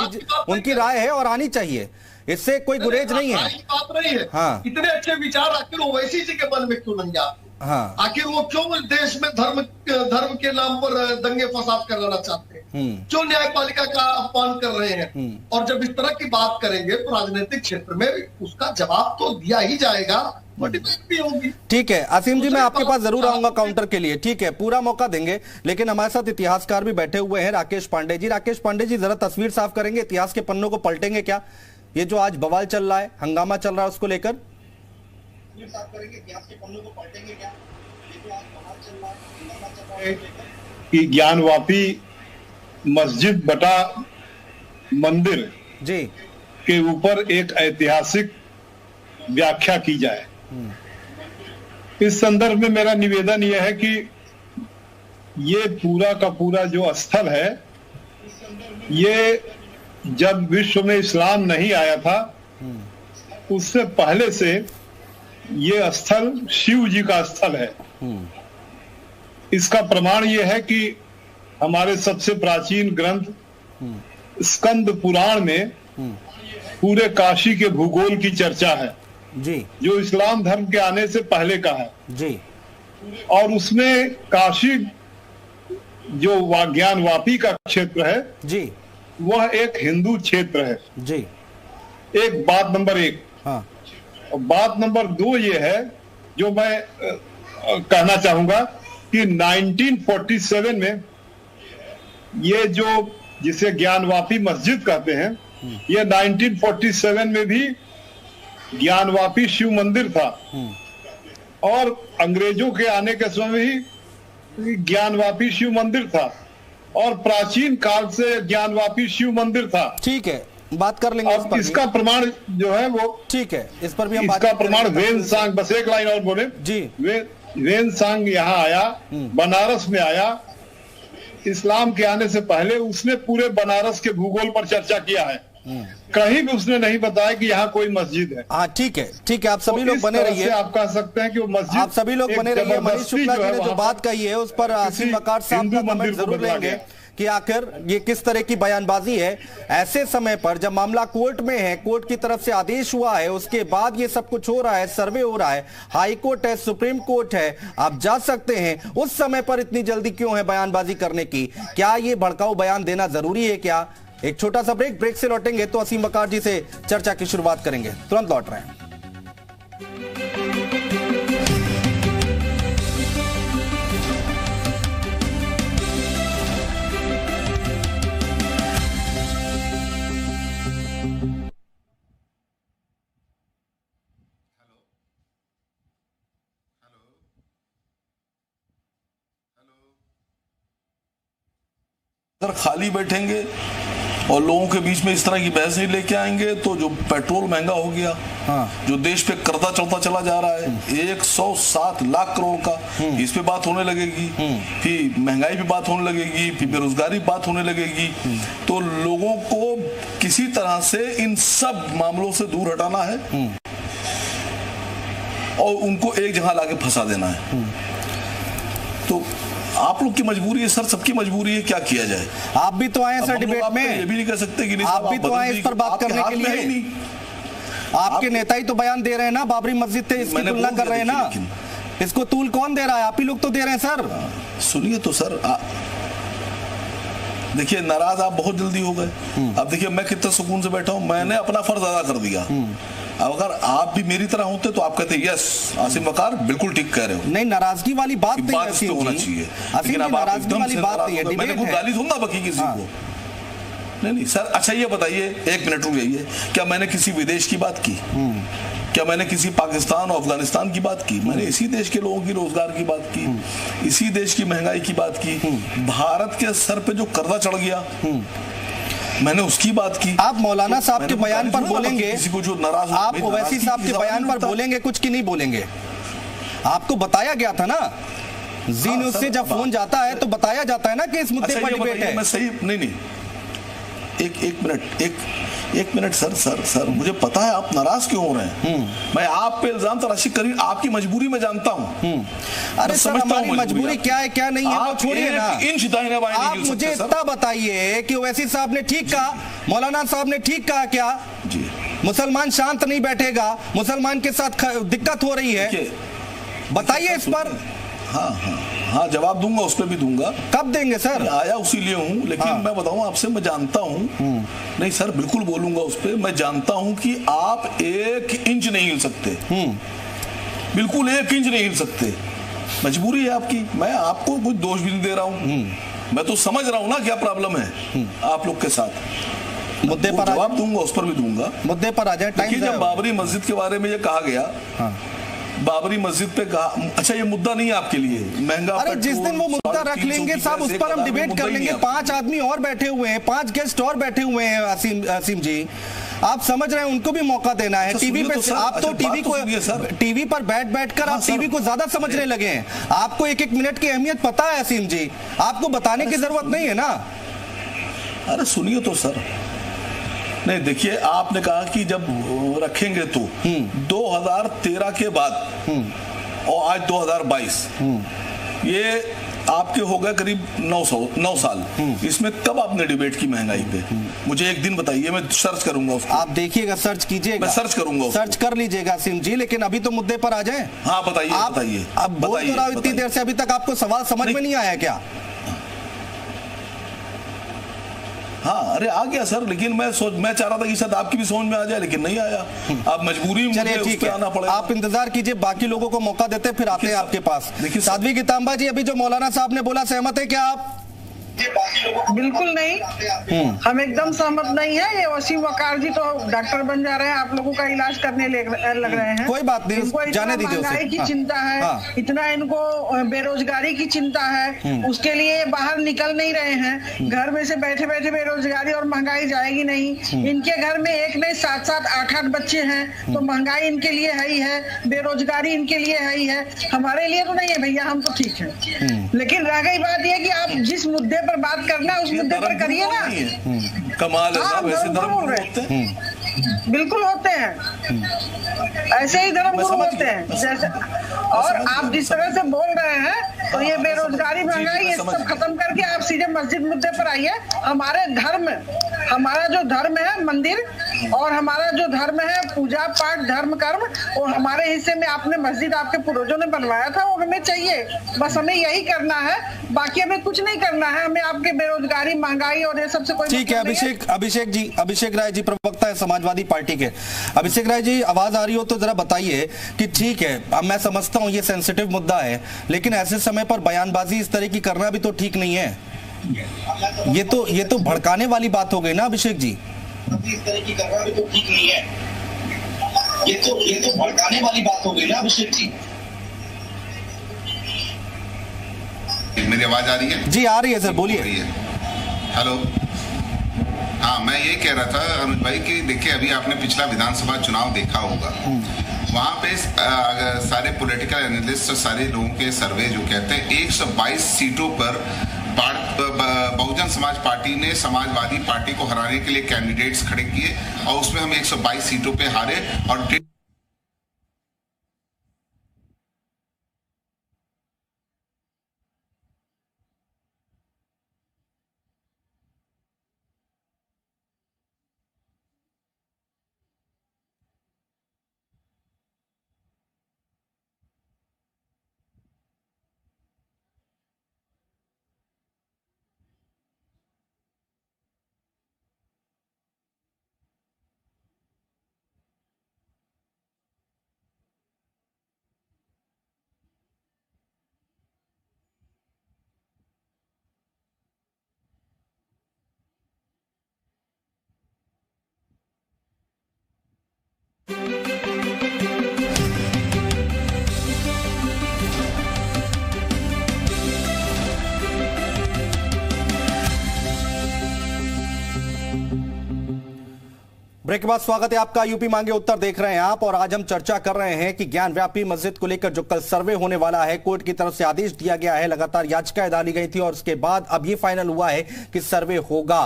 उनकी राय है और आनी चाहिए, इससे कोई गुरेज नहीं है। बात नहीं है। हाँ। इतने अच्छे विचार आखिर ओवैसी जी के मन में क्यों नहीं आते? हाँ। आखिर वो क्यों देश में धर्म के नाम पर दंगे फसाद कराना चाहते हैं, क्यों न्यायपालिका का अपमान कर रहे हैं? और जब इस तरह की बात करेंगे तो राजनीतिक क्षेत्र में उसका जवाब तो दिया ही जाएगा, भी होगी। ठीक है असीम जी, मैं आपके पास जरूर आऊंगा काउंटर के लिए, ठीक है, पूरा मौका देंगे, लेकिन हमारे साथ इतिहासकार भी बैठे हुए हैं, राकेश पांडे जी। राकेश पांडे जी, जरा तस्वीर साफ करेंगे, इतिहास के पन्नों को पलटेंगे क्या? ये जो आज बवाल चल रहा है, हंगामा चल रहा है, उसको लेकर कि ज्ञानवापी मस्जिद बटा मंदिर जी के ऊपर एक ऐतिहासिक व्याख्या की जाए। इस संदर्भ में मेरा निवेदन यह है कि ये पूरा का पूरा जो स्थल है, ये जब विश्व में इस्लाम नहीं आया था उससे पहले से ये स्थल शिव जी का स्थल है। इसका प्रमाण यह है कि हमारे सबसे प्राचीन ग्रंथ स्कंद पुराण में पूरे काशी के भूगोल की चर्चा है जी, जो इस्लाम धर्म के आने से पहले का है जी, और उसमें काशी जो ज्ञानवापी का क्षेत्र है जी, वह एक हिंदू क्षेत्र है जी। एक बात नंबर 1। हाँ। और बात नंबर 2 ये है जो मैं कहना चाहूंगा कि 1947 में ये जो जिसे ज्ञानवापी मस्जिद कहते हैं, ये 1947 में भी ज्ञानवापी शिव मंदिर था और अंग्रेजों के आने के समय ही ज्ञानवापी शिव मंदिर था और प्राचीन काल से ज्ञानवापी शिव मंदिर था। ठीक है, बात कर लेंगे। अब इसका प्रमाण जो है वो ठीक है, इस पर भी हम इसका प्रमाण वेनसांग, बस एक लाइन और बोले जी। वेनसांग यहाँ आया, बनारस में आया, इस्लाम के आने से पहले उसने पूरे बनारस के भूगोल पर चर्चा किया है, कहीं भी उसने नहीं बताया कि यहाँ कोई मस्जिद है। हाँ ठीक है, ठीक है, आप सभी लोग बने रहिए, आप कह सकते हैं कि वो मस्जिद, आप सभी लोग बने रहिए। मनीष शुक्ला जी ने जो बात कही है उस पर आसिम वकार साहब का कमेंट जरूर लेंगे कि आखिर ये किस तरह की बयानबाजी है ऐसे समय पर जब मामला कोर्ट में है, कोर्ट की तरफ से आदेश हुआ है, उसके बाद ये सब कुछ हो रहा है, सर्वे हो रहा है, हाई कोर्ट है, सुप्रीम कोर्ट है, आप जा सकते हैं, उस समय पर इतनी जल्दी क्यों है बयानबाजी करने की? क्या ये भड़काऊ बयान देना जरूरी है क्या? एक छोटा सा ब्रेक से लौटेंगे तो असीम वकार जी से चर्चा की शुरुआत करेंगे, तुरंत लौट रहे हैं। अगर खाली बैठेंगे और लोगों के बीच में इस तरह की बहस नहीं लेके आएंगे तो जो पेट्रोल महंगा हो गया, हाँ। जो देश पे कर्जा चढ़ता चला जा रहा है 107 लाख करोड़ का, इस पे बात होने लगेगी, फिर महंगाई पे बात होने लगेगी, फिर बेरोजगारी बात होने लगेगी, तो लोगों को किसी तरह से इन सब मामलों से दूर हटाना है और उनको एक जगह लाके फंसा देना है। तो आप लोग की मजबूरी है सर, सबकी मजबूरी है, क्या किया जाए? आप भी तो आए सर डिबेट में, ये भी नहीं कह सकते कि नहीं, आप भी तो आए इस पर बात करने के लिए। नहीं, आपके नेता ही तो बयान दे रहे हैं ना, बाबरी मस्जिद से इसकी तुलना कर रहे हैं ना, इसको तूल कौन दे रहा है? आप ही लोग तो दे रहे हैं सर। सुनिए तो सर, देखिए नाराज आप बहुत जल्दी हो गए। अब देखिए मैं कितना सुकून से बैठा हूं, मैंने अपना फर्ज अदा कर दिया। अब अगर आप भी मेरी तरह होते तो आप कहते यस आसिम वकार बिल्कुल ठीक कह रहे हो। नहीं, नाराजगी वाली बात नहीं है, होना चाहिए, लेकिन नाराजगी वाली बात नहीं है, मैंने कोई गाली थोड़ा बकी किसी को। नहीं सर, अच्छा ये बताइए, एक मिनट रुक जाइए, क्या मैंने किसी विदेश की बात की? क्या मैंने किसी पाकिस्तान और अफगानिस्तान की बात की? मैंने इसी देश के लोगों की रोजगार की बात की, इसी देश की महंगाई की बात की, भारत के सर पे जो कर्जा चढ़ गया मैंने उसकी बात की। आप मौलाना साहब के बयान पर बोलेंगे, किसी को जो नाराज, आप ओवैसी साहब के बयान पर बोलेंगे कुछ की नहीं बोलेंगे? आपको बताया गया था ना, जी न्यूज से जब फोन जाता है तो बताया जाता है ना कि इस मुद्दे पर डिबेट है। मैं सही नहीं, एक मिनट सर, मुझे पता है आप नाराज क्यों हो रहे हैं। मैं आप पे इल्जाम तराशी करी, आपकी मजबूरी में जानता हूं। अरे सर, हमारी मजबूरी क्या है क्या नहीं है वो छोड़िए ना। आप मुझे इतना बताइए कि ओवैसी साहब ने ठीक कहा, मौलाना साहब ने ठीक कहा क्या? जी, मुसलमान शांत नहीं बैठेगा, मुसलमान के साथ दिक्कत हो रही है, बताइए इस पर। हाँ, जवाब दूंगा, उस पर भी दूंगा। कब देंगे सर? आया उसी लिए हूँ, लेकिन मैं बताऊं आपसे, मैं जानता हूँ, नहीं सर बिल्कुल बोलूंगा उस पर। मैं जानता हूं कि आप 1 इंच नहीं हिल सकते, बिल्कुल 1 इंच नहीं हिल सकते, मजबूरी है आपकी। मैं आपको कुछ दोष भी नहीं दे रहा हूँ, मैं तो समझ रहा हूँ ना क्या प्रॉब्लम है आप लोग के साथ। मुद्दे पर जवाब दूंगा, उस पर भी दूंगा। मुद्दे पर आ जाए। देखिए, जब बाबरी मस्जिद के बारे में ये कहा गया, बाबरी मस्जिद पे कहा, अच्छा ये मुद्दा नहीं है आपके लिए, महंगा। अरे जिस दिन वो मुद्दा रख लेंगे साहब, उस पर हम डिबेट कर लेंगे। 5 आदमी और बैठे हुए हैं, 5 गेस्ट और बैठे हुए हैं। असीम जी, आप समझ रहे हैं, उनको भी मौका देना है। टीवी पे आप तो टीवी पर बैठ कर आप टीवी को ज्यादा समझने लगे हैं। आपको 1-1 मिनट की अहमियत पता है असीम जी, आपको बताने की जरूरत नहीं है ना। अरे सुनिए तो सर, नहीं देखिए, आपने कहा कि जब रखेंगे तो 2013 के बाद और आज 2022, ये आपके हो गए करीब 9 साल। इसमें कब आपने डिबेट की महंगाई पे? मुझे एक दिन बताइए, मैं सर्च करूंगा उसको। आप देखिएगा, सर्च कीजिएगा, मैं सर्च करूंगा, सर्च कर लीजिएगा सिंह जी। लेकिन अभी तो मुद्दे पर आ जाए। हाँ बताइए। अब बोल तो रहा हूं इतनी देर से, अभी तक आपको सवाल समझ में नहीं आया क्या? हाँ, अरे आ गया सर, लेकिन मैं चाह रहा था कि शायद आपकी भी समझ में आ जाए, लेकिन नहीं आया। आप मजबूरी में मुझे उस पे आना पड़ेगा। आप इंतजार कीजिए, बाकी लोगों को मौका देते फिर आते हैं आपके पास। देखिए साध्वी गीतांबा जी, अभी जो मौलाना साहब ने बोला, सहमत है क्या आप? बिल्कुल नहीं, हम एकदम सहमत नहीं है। ये वसीम वकार जी तो डॉक्टर बन जा रहे हैं, आप लोगों का इलाज करने लग रहे हैं। कोई बात नहीं, इनको जाने दीजिए उसे। महंगाई की चिंता है, इतना इनको बेरोजगारी की चिंता है, उसके लिए बाहर निकल नहीं रहे हैं। घर में से बैठे बैठे बेरोजगारी और महंगाई जाएगी नहीं। इनके घर में 1 नहीं 7-7, 8-8 बच्चे हैं, तो महंगाई इनके लिए है ही है, बेरोजगारी इनके लिए है ही है। हमारे लिए तो नहीं है भैया, हम तो ठीक है। लेकिन रह गई बात यह कि आप जिस मुद्दे पर बात करना है उस मुद्दे पर करिए ना। कमाल है साहब, ऐसे धर्म होते हैं, बिल्कुल होते हैं, ऐसे ही धर्म गुरु होते हैं जैसे। और आप जिस तरह से बोल रहे हैं, तो ये बेरोजगारी, महंगाई, ये सब खत्म करके आप सीधे मस्जिद मुद्दे पर आइए। हमारे धर्म, हमारा जो धर्म है मंदिर, और हमारा जो धर्म है पूजा पाठ, धर्म कर्म, वो हमारे हिस्से में आपने मस्जिद आपके पूर्वजों ने बनवाया था, वो हमें चाहिए। बस हमें यही करना है, बाकी हमें कुछ नहीं करना है। हमें आपके बेरोजगारी, महंगाई और ये सबसे कोई ठीक है। अभिषेक राय जी प्रवक्ता है समाजवादी पार्टी के। अभिषेक राय जी, आवाज आ रही हो तो जरा बताइए कि ठीक है, अब मैं समझता हूँ ये सेंसिटिव मुद्दा है, लेकिन ऐसे समय पर बयानबाजी इस तरह की करना भी तो ठीक नहीं है। ये तो भड़काने वाली बात हो गई ना अभिषेक जी। इस तरह की करना भी तो ठीक नहीं है। ये तो भड़काने वाली बात हो गई ना अभिषेक जी। मेरी आवाज आ रही है? जी आ रही है सर, बोलिए। हेलो, हाँ मैं ये कह रहा था अनुज भाई कि देखिए, अभी आपने पिछला विधानसभा चुनाव देखा होगा, वहां पे सारे पॉलिटिकल एनालिस्ट और सारे लोगों के सर्वे जो कहते हैं 122 सीटों पर बहुजन समाज पार्टी ने समाजवादी पार्टी को हराने के लिए कैंडिडेट्स खड़े किए, और उसमें हम 122 सीटों पे हारे और ब्रेक के बाद स्वागत है आपका। यूपी मांगे उत्तर देख रहे हैं आप, और आज हम चर्चा कर रहे हैं कि ज्ञान व्यापी मस्जिद को लेकर जो कल सर्वे होने वाला है, कोर्ट की तरफ से आदेश दिया गया है, लगातार याचिकाएं डाली गई थी और उसके बाद अब ये फाइनल हुआ है कि सर्वे होगा।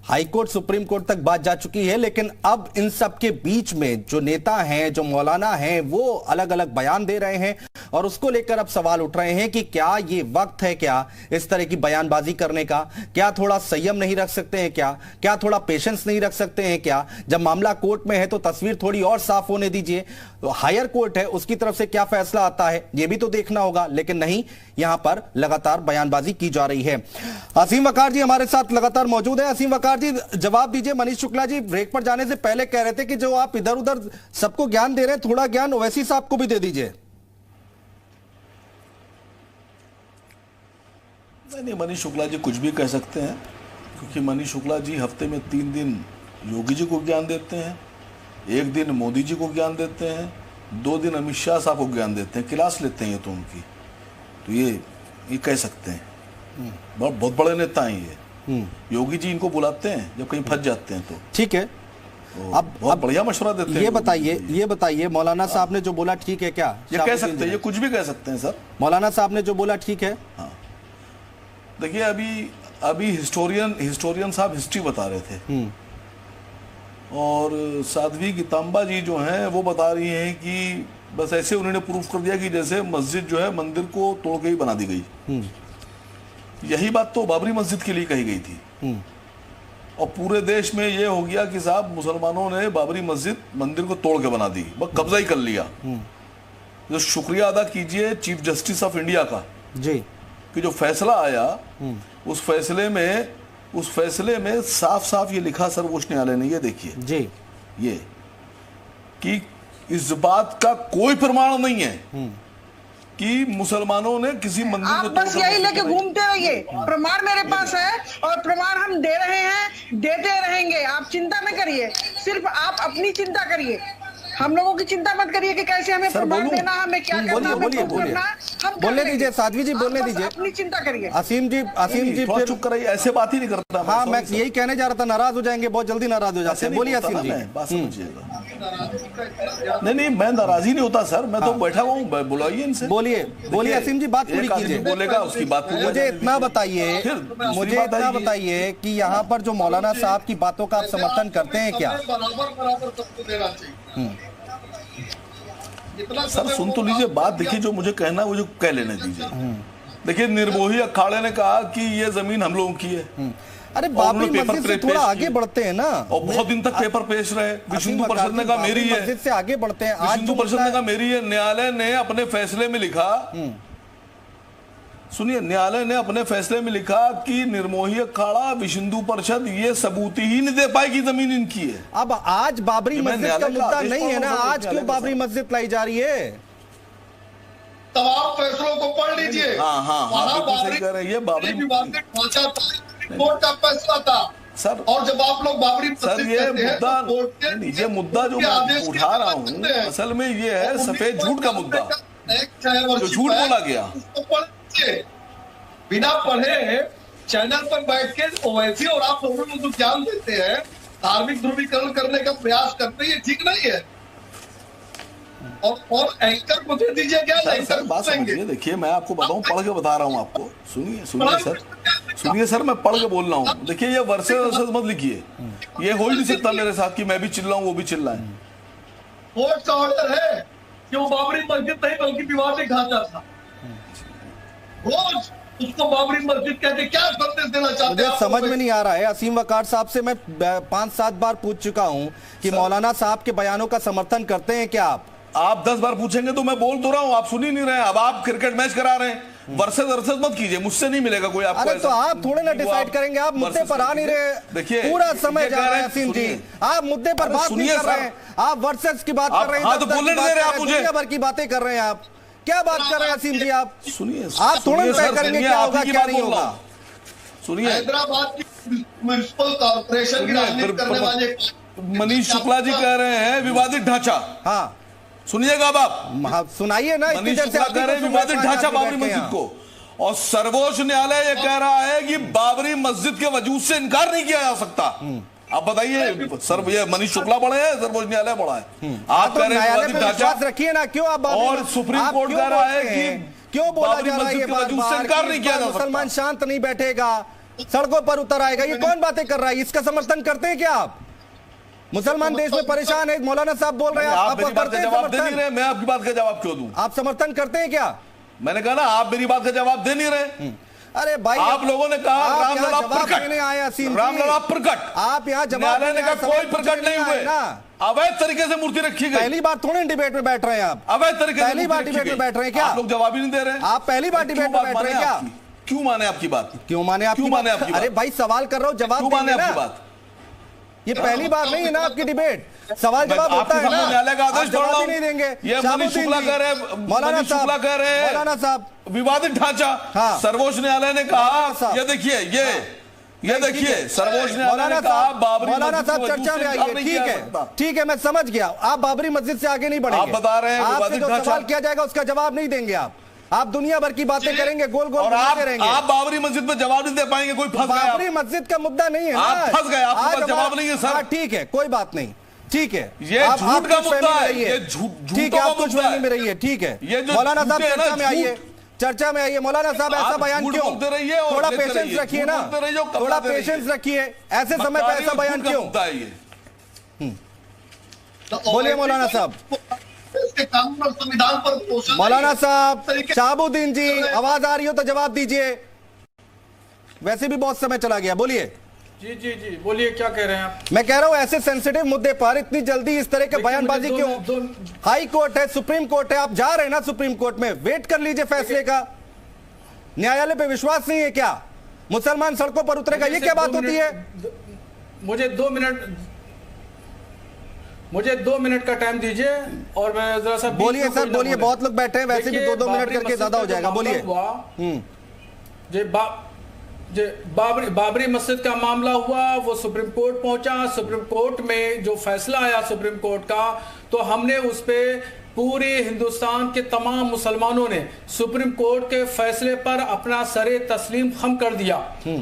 हाईकोर्ट सुप्रीम कोर्ट तक बात जा चुकी है, लेकिन अब इन सब के बीच में जो नेता हैं, जो मौलाना हैं, वो अलग अलग बयान दे रहे हैं और उसको लेकर अब सवाल उठ रहे हैं कि क्या ये वक्त है क्या इस तरह की बयानबाजी करने का? क्या थोड़ा संयम नहीं रख सकते हैं क्या थोड़ा पेशेंस नहीं रख सकते हैं क्या? जब मामला कोर्ट में है तो तस्वीर थोड़ी और साफ होने दीजिए। तो हायर कोर्ट है, उसकी तरफ से क्या फैसला आता है ये भी तो देखना होगा, लेकिन नहीं, यहां पर लगातार बयानबाजी की जा रही है। असीम वकार जी हमारे साथ लगातार मौजूद है। असीम वकार जी, जवाब दीजिए। मनीष शुक्ला जी ब्रेक पर जाने से पहले कह रहे थे कि जो आप इधर उधर सबको ज्ञान दे रहे हैं, थोड़ा ज्ञान ओवैसी साहब को भी दे दीजिए। नहीं, मनीष शुक्ला जी कुछ भी कह सकते हैं, क्योंकि मनीष शुक्ला जी हफ्ते में 3 दिन योगी जी को ज्ञान देते हैं, 1 दिन मोदी जी को ज्ञान देते हैं, 2 दिन अमित शाह साहब को ज्ञान देते हैं। क्लास लेते हैं ये तो उनकी, तो ये कह सकते हैं बहुत बड़े नेता हैं ये। योगी जी इनको बुलाते हैं जब कहीं फंस जाते हैं तो। ठीक है, अब बहुत बढ़िया मशवरा देते हैं। ये बताइए मौलाना साहब ने जो बोला ठीक है क्या? ये कह सकते हैं, ये कुछ भी कह सकते हैं सर। मौलाना साहब ने जो बोला ठीक है? हाँ, देखिए अभी हिस्टोरियन साहब हिस्ट्री बता रहे थे और साध्वी गीतांबा जी जो हैं वो बता रही हैं कि बस ऐसे उन्होंने प्रूफ कर दिया कि जैसे मस्जिद जो है मंदिर को तोड़ के ही बना दी गई। यही बात तो बाबरी मस्जिद के लिए कही गई थी और पूरे देश में ये हो गया कि साहब मुसलमानों ने बाबरी मस्जिद मंदिर को तोड़ के बना दी, बस कब्जा ही कर लिया। जो शुक्रिया अदा कीजिए चीफ जस्टिस ऑफ इंडिया का जी, कि जो फैसला आया उस फैसले में साफ साफ ये लिखा सर्वोच्च न्यायालय ने, ये देखिए जी, ये कि इस बात का कोई प्रमाण नहीं है कि मुसलमानों ने किसी मंदिर आप बस यही लेके घूमते रहिए, प्रमाण मेरे पास है और प्रमाण हम दे रहे हैं, देते रहेंगे। आप चिंता न करिए, सिर्फ आप अपनी चिंता करिए, हम लोगों की चिंता मत करिए कि कैसे हमें प्रमाण देना, हमें क्या करना, बोलने दीजिए साध्वी जी, बोलने दीजिए, अपनी चिंता करिए। असीम जी फिर चुप कराइए, ऐसे बात ही नहीं करता। हाँ, मैं यही कहने जा रहा था, नाराज हो जाएंगे, बहुत जल्दी नाराज हो जाते हैं। बोलिए असीम जी। बात समझिएगा। नहीं, मैं नाराज ही नहीं होता सर, मैं तो बैठा हुआ हूँ, बुलाइए इनसे। बोलिए असीम जी, बात पूरी कीजिए। बोलेगा उसकी बात। मुझे इतना बताइए कि यहाँ पर जो मौलाना साहब की बातों का आप समर्थन करते हैं क्या? सर सुन तो लीजिए बात, देखिए जो मुझे कहना है वो जो कह लेने दीजिए। देखिए निर्मोही अखाड़े ने कहा कि ये जमीन हम लोगों की है। अरे बाबरी मस्जिद से थोड़ा आगे बढ़ते हैं ना, और बहुत दिन तक पेपर पेश रहे। विश्व हिंदू परिषद ने कहा मेरी है, मस्जिद से आगे बढ़ते हैं। विश्व हिंदू परिषद ने कहा मेरी है। न्यायालय ने अपने फैसले में लिखा, सुनिए, न्यायालय ने अपने फैसले में लिखा कि निर्मोही अखाड़ा, विश्व हिंदू परिषद ये सबूत ही नहीं दे पाएगी जमीन इनकी है। अब आज बाबरी मस्जिद का मुद्दा नहीं है ना, आज क्यों बाबरी मस्जिद लाई जा रही है? तमाम फैसलों को पढ़ लीजिए। हाँ, सही कह रही है। बाबरी कोर्ट का फैसला था सर, और जब आप लोग बाबरी सर ये मुद्दा जो मैं उठा रहा हूँ असल में ये है सफेद झूठ का मुद्दा, जो झूठ बोला गया। बिना पढ़े चैनल पर बैठ के ओवैसी और आप लोगों को ज्ञान देते हैं, धार्मिक ध्रुवीकरण करने का प्रयास करते हैं, ये ठीक नहीं है। और एंकर को दे दीजिए क्या? सर बात समझिए, देखिए मैं आपको बताऊं, पढ़ के बता रहा हूं आपको। सुनिए सर, मैं पढ़ के बोल रहा हूं। देखिए ये वर्सेस मत लिखिए, ये हो ही नहीं सकता मेरे साथ कि मैं भी चिल्लाऊं वो भी चिल्लाएं। कोर्ट का ऑर्डर है कि वो बाबरी मस्जिद नहीं बल्कि विवादित ढांचा था। रोज उसको बाबरी मस्जिद कहते, क्या संदेश देना चाहते हैं? मुझे समझ में नहीं आ रहा है। असीम वकार साहब से मैं 5-7 बार पूछ चुका हूं कि मौलाना साहब के बयानों का समर्थन करते हैं क्या आप 10 बार पूछेंगे तो मैं बोल तो रहा हूं, आप सुन ही नहीं रहे हैं। अब आप क्रिकेट मैच करा रहे हैं, वर्सेस मत कीजिए, मुझसे नहीं मिलेगा कोई आपको। अरे तो आप थोड़े ना डिसाइड करेंगे, आप मुद्दे पर आ नहीं रहे। देखिए पूरा समय जा रहा है असीम जी, आप मुद्दे पर बात नहीं कर रहे हैं, आप वर्सेस की बात कर रहे हैं, तो बोलने दे रहे हैं आप मुझे, दुनिया भर की बातें कर रहे हैं। आप क्या बात कर रहे हैं असीम जी? आप सुनिए, आप थोड़ा तय करेंगे क्या होगा क्या नहीं होगा। सुनिए, हैदराबाद की म्युनिसिपल कॉर्पोरेशन की राजनीति करने वाले मनीष शुक्ला जी कह रहे हैं विवादित ढांचा। हाँ सुनिएगा आप, सुनाइए ना। मनीष शुक्ला कह रहे हैं विवादित ढांचा बाबरी मस्जिद को, और सर्वोच्च न्यायालय ये कह रहा है कि बाबरी मस्जिद के वजूद से इनकार नहीं किया जा सकता। आप बताइए सर, ये मनीष शुक्ला बड़े हैं, सर्वोच्च न्यायालय बड़ा है? आप तो कह रहे हैं न्यायालय पे ढांचा, विश्वास रखिए ना, क्यों आप और सुप्रीम कोर्ट कह रहा है कि क्यों बोला बाबरी जा रहा है मस्जिद ये के बार वजूद से इनकार नहीं किया जा सकता? मुसलमान शांत नहीं बैठेगा, सड़कों पर उतर आएगा, ये कौन बातें कर रहा है? इसका समर्थन करते हैं क्या आप? मुसलमान देश में परेशान है, मौलाना साहब बोल रहे हैं, आप मेरी बात करते का हैं जवाब दे नहीं समर्थन? रहे, मैं आपकी बात का जवाब क्यों दूं? आप समर्थन करते हैं क्या? मैंने कहा ना, आप मेरी बात का जवाब दे नहीं रहे। अरे भाई, आप लोगों ने कहा रामलला प्रकट, प्रकट, रामलला प्रकट, आप यहाँ जवाब न्यायालय ने कहा कोई प्रकट नहीं हुए, ना अवैध तरीके से मूर्ति रखी गई। पहली बार थोड़े डिबेट में बैठ रहे हैं आप, अवैध तरीके से पहली बार डिबेट में बैठ रहे हैं क्या? आप लोग जवाब ही नहीं दे रहे। आप पहली बार डिबेट में बैठ रहे हैं क्या? क्यों माने आपकी बात? क्यों माने आपकी बात? अरे भाई, सवाल कर रहा हूँ, जवाब माने देंगे आपकी ना। बात? ये पहली बार नहीं है ना आपकी डिबेट, सवाल जवाब होता है ना। न्यायालय का आदेश जवाब ही नहीं देंगे। ये मनीष शुक्ला कह रहे हैं, मौलाना शुक्ला कह रहे हैं, मौलाना साहब, विवादित ढांचा। हाँ। सर्वोच्च न्यायालय ने कहा, ये देखिए, ये देखिए, सर्वोच्च न्यायालय ने कहा बाबरी मौलाना मस्जिद साहब चर्चा में आइए। ठीक है, ठीक है, मैं समझ गया, आप बाबरी मस्जिद से आगे नहीं बढ़ेंगे। आप बता रहे हैं आपसे जो सवाल किया जाएगा उसका जवाब नहीं देंगे आप दुनिया भर की बातें करेंगे, गोल गोल घुमाते रहेंगे। आप बाबरी मस्जिद में जवाब नहीं दे पाएंगे, कोई फंस गया। बाबरी मस्जिद का मुद्दा नहीं है, आप फंस गए, आपके पास जवाब नहीं है सर। ठीक है, कोई बात नहीं, ठीक है, ये झूठ का मुद्दा है, ये ठीक है, आप कुछ फहमी में रहिए। ठीक है, मौलाना साहब चर्चा में आइए, चर्चा में आइए। मौलाना साहब, ऐसा बयान क्यों? थोड़ा पेशेंस रखिए ना, थोड़ा पेशेंस रखिए, ऐसे समय पे ऐसा बयान क्यों? बोलिए मौलाना साहब। कानून और संविधान पर पोषण, मौलाना साहब, शहाबुद्दीन जी, आवाज आ रही हो तो जवाब दीजिए, वैसे भी बहुत समय चला गया, बोलिए। जी जी जी, बोलिए, क्या कह रहे हैं आप? मैं कह रहा हूं, ऐसे सेंसिटिव मुद्दे पर इतनी जल्दी इस तरह के बयानबाजी क्यों? हाई कोर्ट है, सुप्रीम कोर्ट है, आप जा रहे हैं ना सुप्रीम कोर्ट में, वेट कर लीजिए फैसले का। न्यायालय पे विश्वास नहीं है क्या? मुसलमान सड़कों पर उतरेगा, ये क्या बात होती है? मुझे 2 मिनट का टाइम दीजिए और मैं जरा सा। बोलिए सर, बोलिए, बहुत लोग बैठे हैं, वैसे भी 2-2 मिनट करके ज्यादा हो जाएगा, बोलिए। बाबरी मस्जिद का मामला हुआ, वो सुप्रीम कोर्ट पहुंचा, सुप्रीम कोर्ट में जो फैसला आया सुप्रीम कोर्ट का, तो हमने उस पे पूरे हिंदुस्तान के तमाम मुसलमानों ने सुप्रीम कोर्ट के फैसले पर अपना सरे तस्लीम खम कर दिया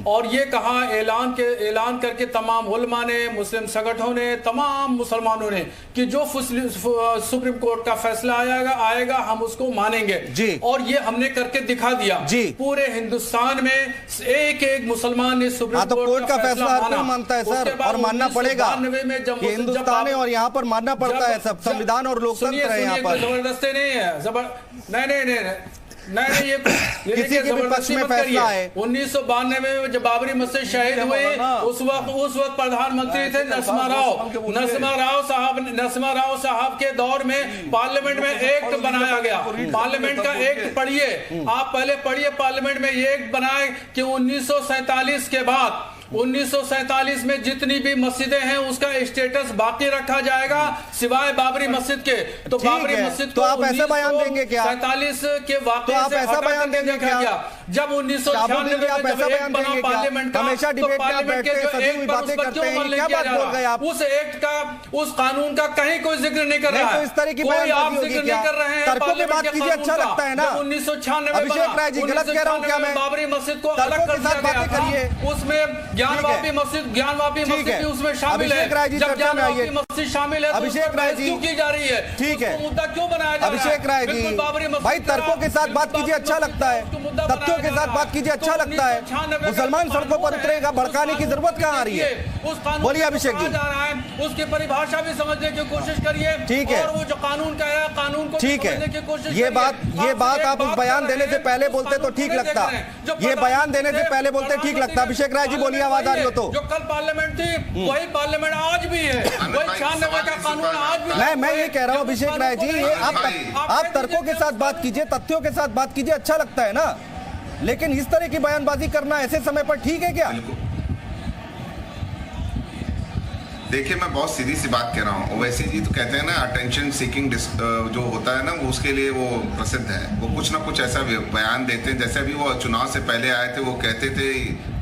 और ये कहा, ऐलान करके तमाम उलमा ने, मुस्लिम संगठनों ने, तमाम मुसलमानों ने कि जो सुप्रीम कोर्ट का फैसला आएगा हम उसको मानेंगे जी। और ये हमने करके दिखा दिया जी। पूरे हिंदुस्तान में एक एक मुसलमान ने सुप्रीम कोर्ट का फैसला हर कोई मानता है सर, और मानना पड़ेगा। हिंदुस्तान है और यहाँ पर मानना पड़ता है सब, संविधान और लोकतंत्र है यहाँ पर। जबरदस्ती नहीं है, नहीं, ये किसी के भी पक्ष में फैसला है। 1992 में जब बाबरी मस्जिद शहीद हुए, उस वक्त प्रधानमंत्री थे नरसिम्हा राव साहब के दौर में पार्लियामेंट में एक्ट बनाया गया। पार्लियामेंट का एक्ट पढ़िए, आप पहले पढ़िए, पार्लियामेंट में ये एक्ट बनाए कि 1947 के बाद 1947 में जितनी भी मस्जिदें हैं उसका स्टेटस बाकी रखा जाएगा सिवाय बाबरी मस्जिद के। तो बाबरी मस्जिद तो आप ऐसा बयान देंगे क्या? 47 के वाक़ये से ऐसा बयान देंगे क्या? जब 1996 में जब एक बना पार्लियामेंट का, हमेशा डिबेट में पार्लियामेंट के जो एक पर उसका क्यों अमल नहीं किया जा रहा? उस एक्ट का, उस कानून का कहीं कोई जिक्र नहीं कर रहा है। इस तरह की कोई आप जिक्र नहीं कर रहे हैं। तर्कों की बात कीजिए, अच्छा लगता है ना। 1996 अभिषेक राय जी, गलत कह रहा हूं क्या मैं? बाबरी मस्जिद को अलग कर दिया गया था, उसमें ज्ञानवापी मस्जिद भी उसमें शामिल है। जब ज्ञानवापी मस्जिद शामिल है तो अभिषेक राय जी क्यों की जा रही है? ठीक है, मुद्दा क्यों बनाया जा रहा है? अभिषेक राय जी, भाई तर्कों के साथ बात कीजिए, अच्छा लगता है, तथ्यों के साथ बात कीजिए, अच्छा लगता है। मुसलमान सड़कों पर उतरेगा, भड़काने की जरूरत कहाँ आ रही है? बोलिए अभिषेक जी। उसकी परिभाषा भी समझने की कोशिश करिए। ठीक है, और वो जो कानून का है, कानून को ठीक है। ये बात आप बयान देने से पहले बोलते तो ठीक लगता, ये बयान देने से पहले बोलते ठीक लगता। अभिषेक राय जी बोलिए, आवाज आ रही हो तो। जो कल पार्लियामेंट थी वही पार्लियामेंट आज भी है, वही 96 का कानून आज भी। मैं ये कह रहा हूँ अभिषेक राय जी, ये आप तर्कों के साथ बात कीजिए, तथ्यों के साथ बात कीजिए, अच्छा लगता है ना। लेकिन इस तरह की बयानबाजी करना ऐसे समय पर ठीक है क्या? देखिए, मैं बहुत सीधी सी बात कह रहा हूँ। ओवैसी जी तो कहते हैं ना, अटेंशन सीकिंग जो होता है ना, वो उसके लिए वो प्रसिद्ध है। वो कुछ ना कुछ ऐसा बयान देते हैं, जैसे अभी वो चुनाव से पहले आए थे, वो कहते थे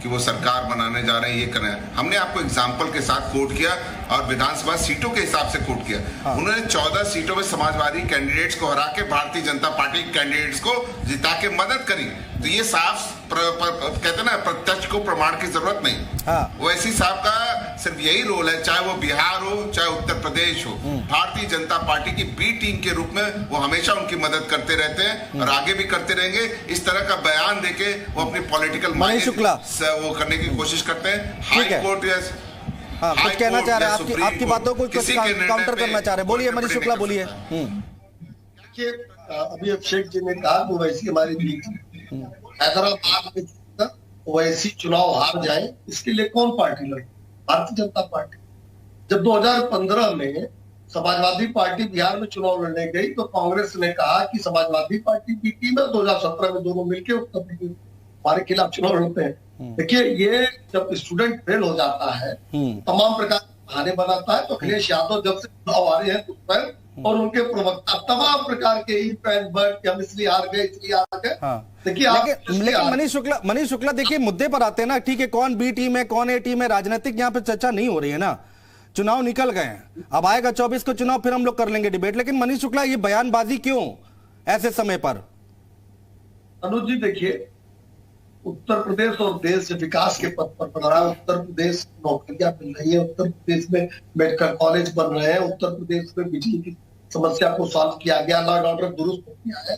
कि वो सरकार बनाने जा रहे हैं, ये कर रहे हैं। हमने आपको एग्जाम्पल के साथ कोट किया और विधानसभा सीटों के हिसाब से कोट किया। उन्होंने 14 सीटों में समाजवादी कैंडिडेट्स को हरा के भारतीय जनता पार्टी के कैंडिडेट्स को जिता के मदद करी। तो ये साफ कहते हैं ना, प्रत्यक्ष को प्रमाण की जरूरत नहीं। ओवैसी साहब का सिर्फ यही रोल है, चाहे वो बिहार हो चाहे उत्तर प्रदेश हो। भारतीय जनता पार्टी की बी टीम के रूप में वो हमेशा उनकी मदद करते रहते हैं और आगे भी करते रहेंगे। इस तरह का बयान देके वो अपनी पॉलिटिकल मनीष शुक्ला वो करने की कोशिश करते हैं। ठीक है। हाई कोर्ट या हाँ, कुछ कहना चाह रहे हैं, आपकी बातों को कुछ काउंटर करना चाह रहे हैं। बोलिए मनीष शुक्ला, बोलिए। अभी अभिषेक जी ने कहा कि वैसी हमारी हैदराबाद में वैसी चुनाव हार जाए, इसके लिए कौन पार्टी लड़े? भारतीय जनता पार्टी। जब 2015 में समाजवादी पार्टी बिहार में चुनाव लड़ने गई तो कांग्रेस ने कहा कि समाजवादी पार्टी बी टीम है, 2017 में दोनों मिलकर उत्तर प्रदेश हमारे खिलाफ चुनाव लड़ते हैं। देखिए, ये जब स्टूडेंट फेल हो जाता है, तमाम प्रकार के बहाने बनाता है, तो अखिलेश यादव जब से चुनाव आ रहे हैं तो स्वयं और उनके प्रवक्ता तमाम प्रकार के हम इसलिए हार गए, इसलिए हार गए। देखिए, लेकिन मनीष शुक्ला देखिए, मुद्दे पर आते हैं ना। ठीक है, कौन बी टीम है कौन ए टीम है, राजनीतिक यहाँ पे चर्चा नहीं हो रही है ना। चुनाव निकल गए हैं, अब आएगा 24 को चुनाव, फिर हम लोग कर लेंगे डिबेट। लेकिन मनीष शुक्ला, ये बयानबाजी क्यों ऐसे समय पर? अनुज जी देखिए, उत्तर प्रदेश और देश विकास के पथ पर बढ़ रहा है। उत्तर प्रदेश नौकरियां मिल रही है, उत्तर प्रदेश में मेडिकल कॉलेज बन रहे हैं, उत्तर प्रदेश में बिजली की समस्या को सॉल्व किया गया, लॉ एंड ऑर्डर दुरुस्त हो गया है।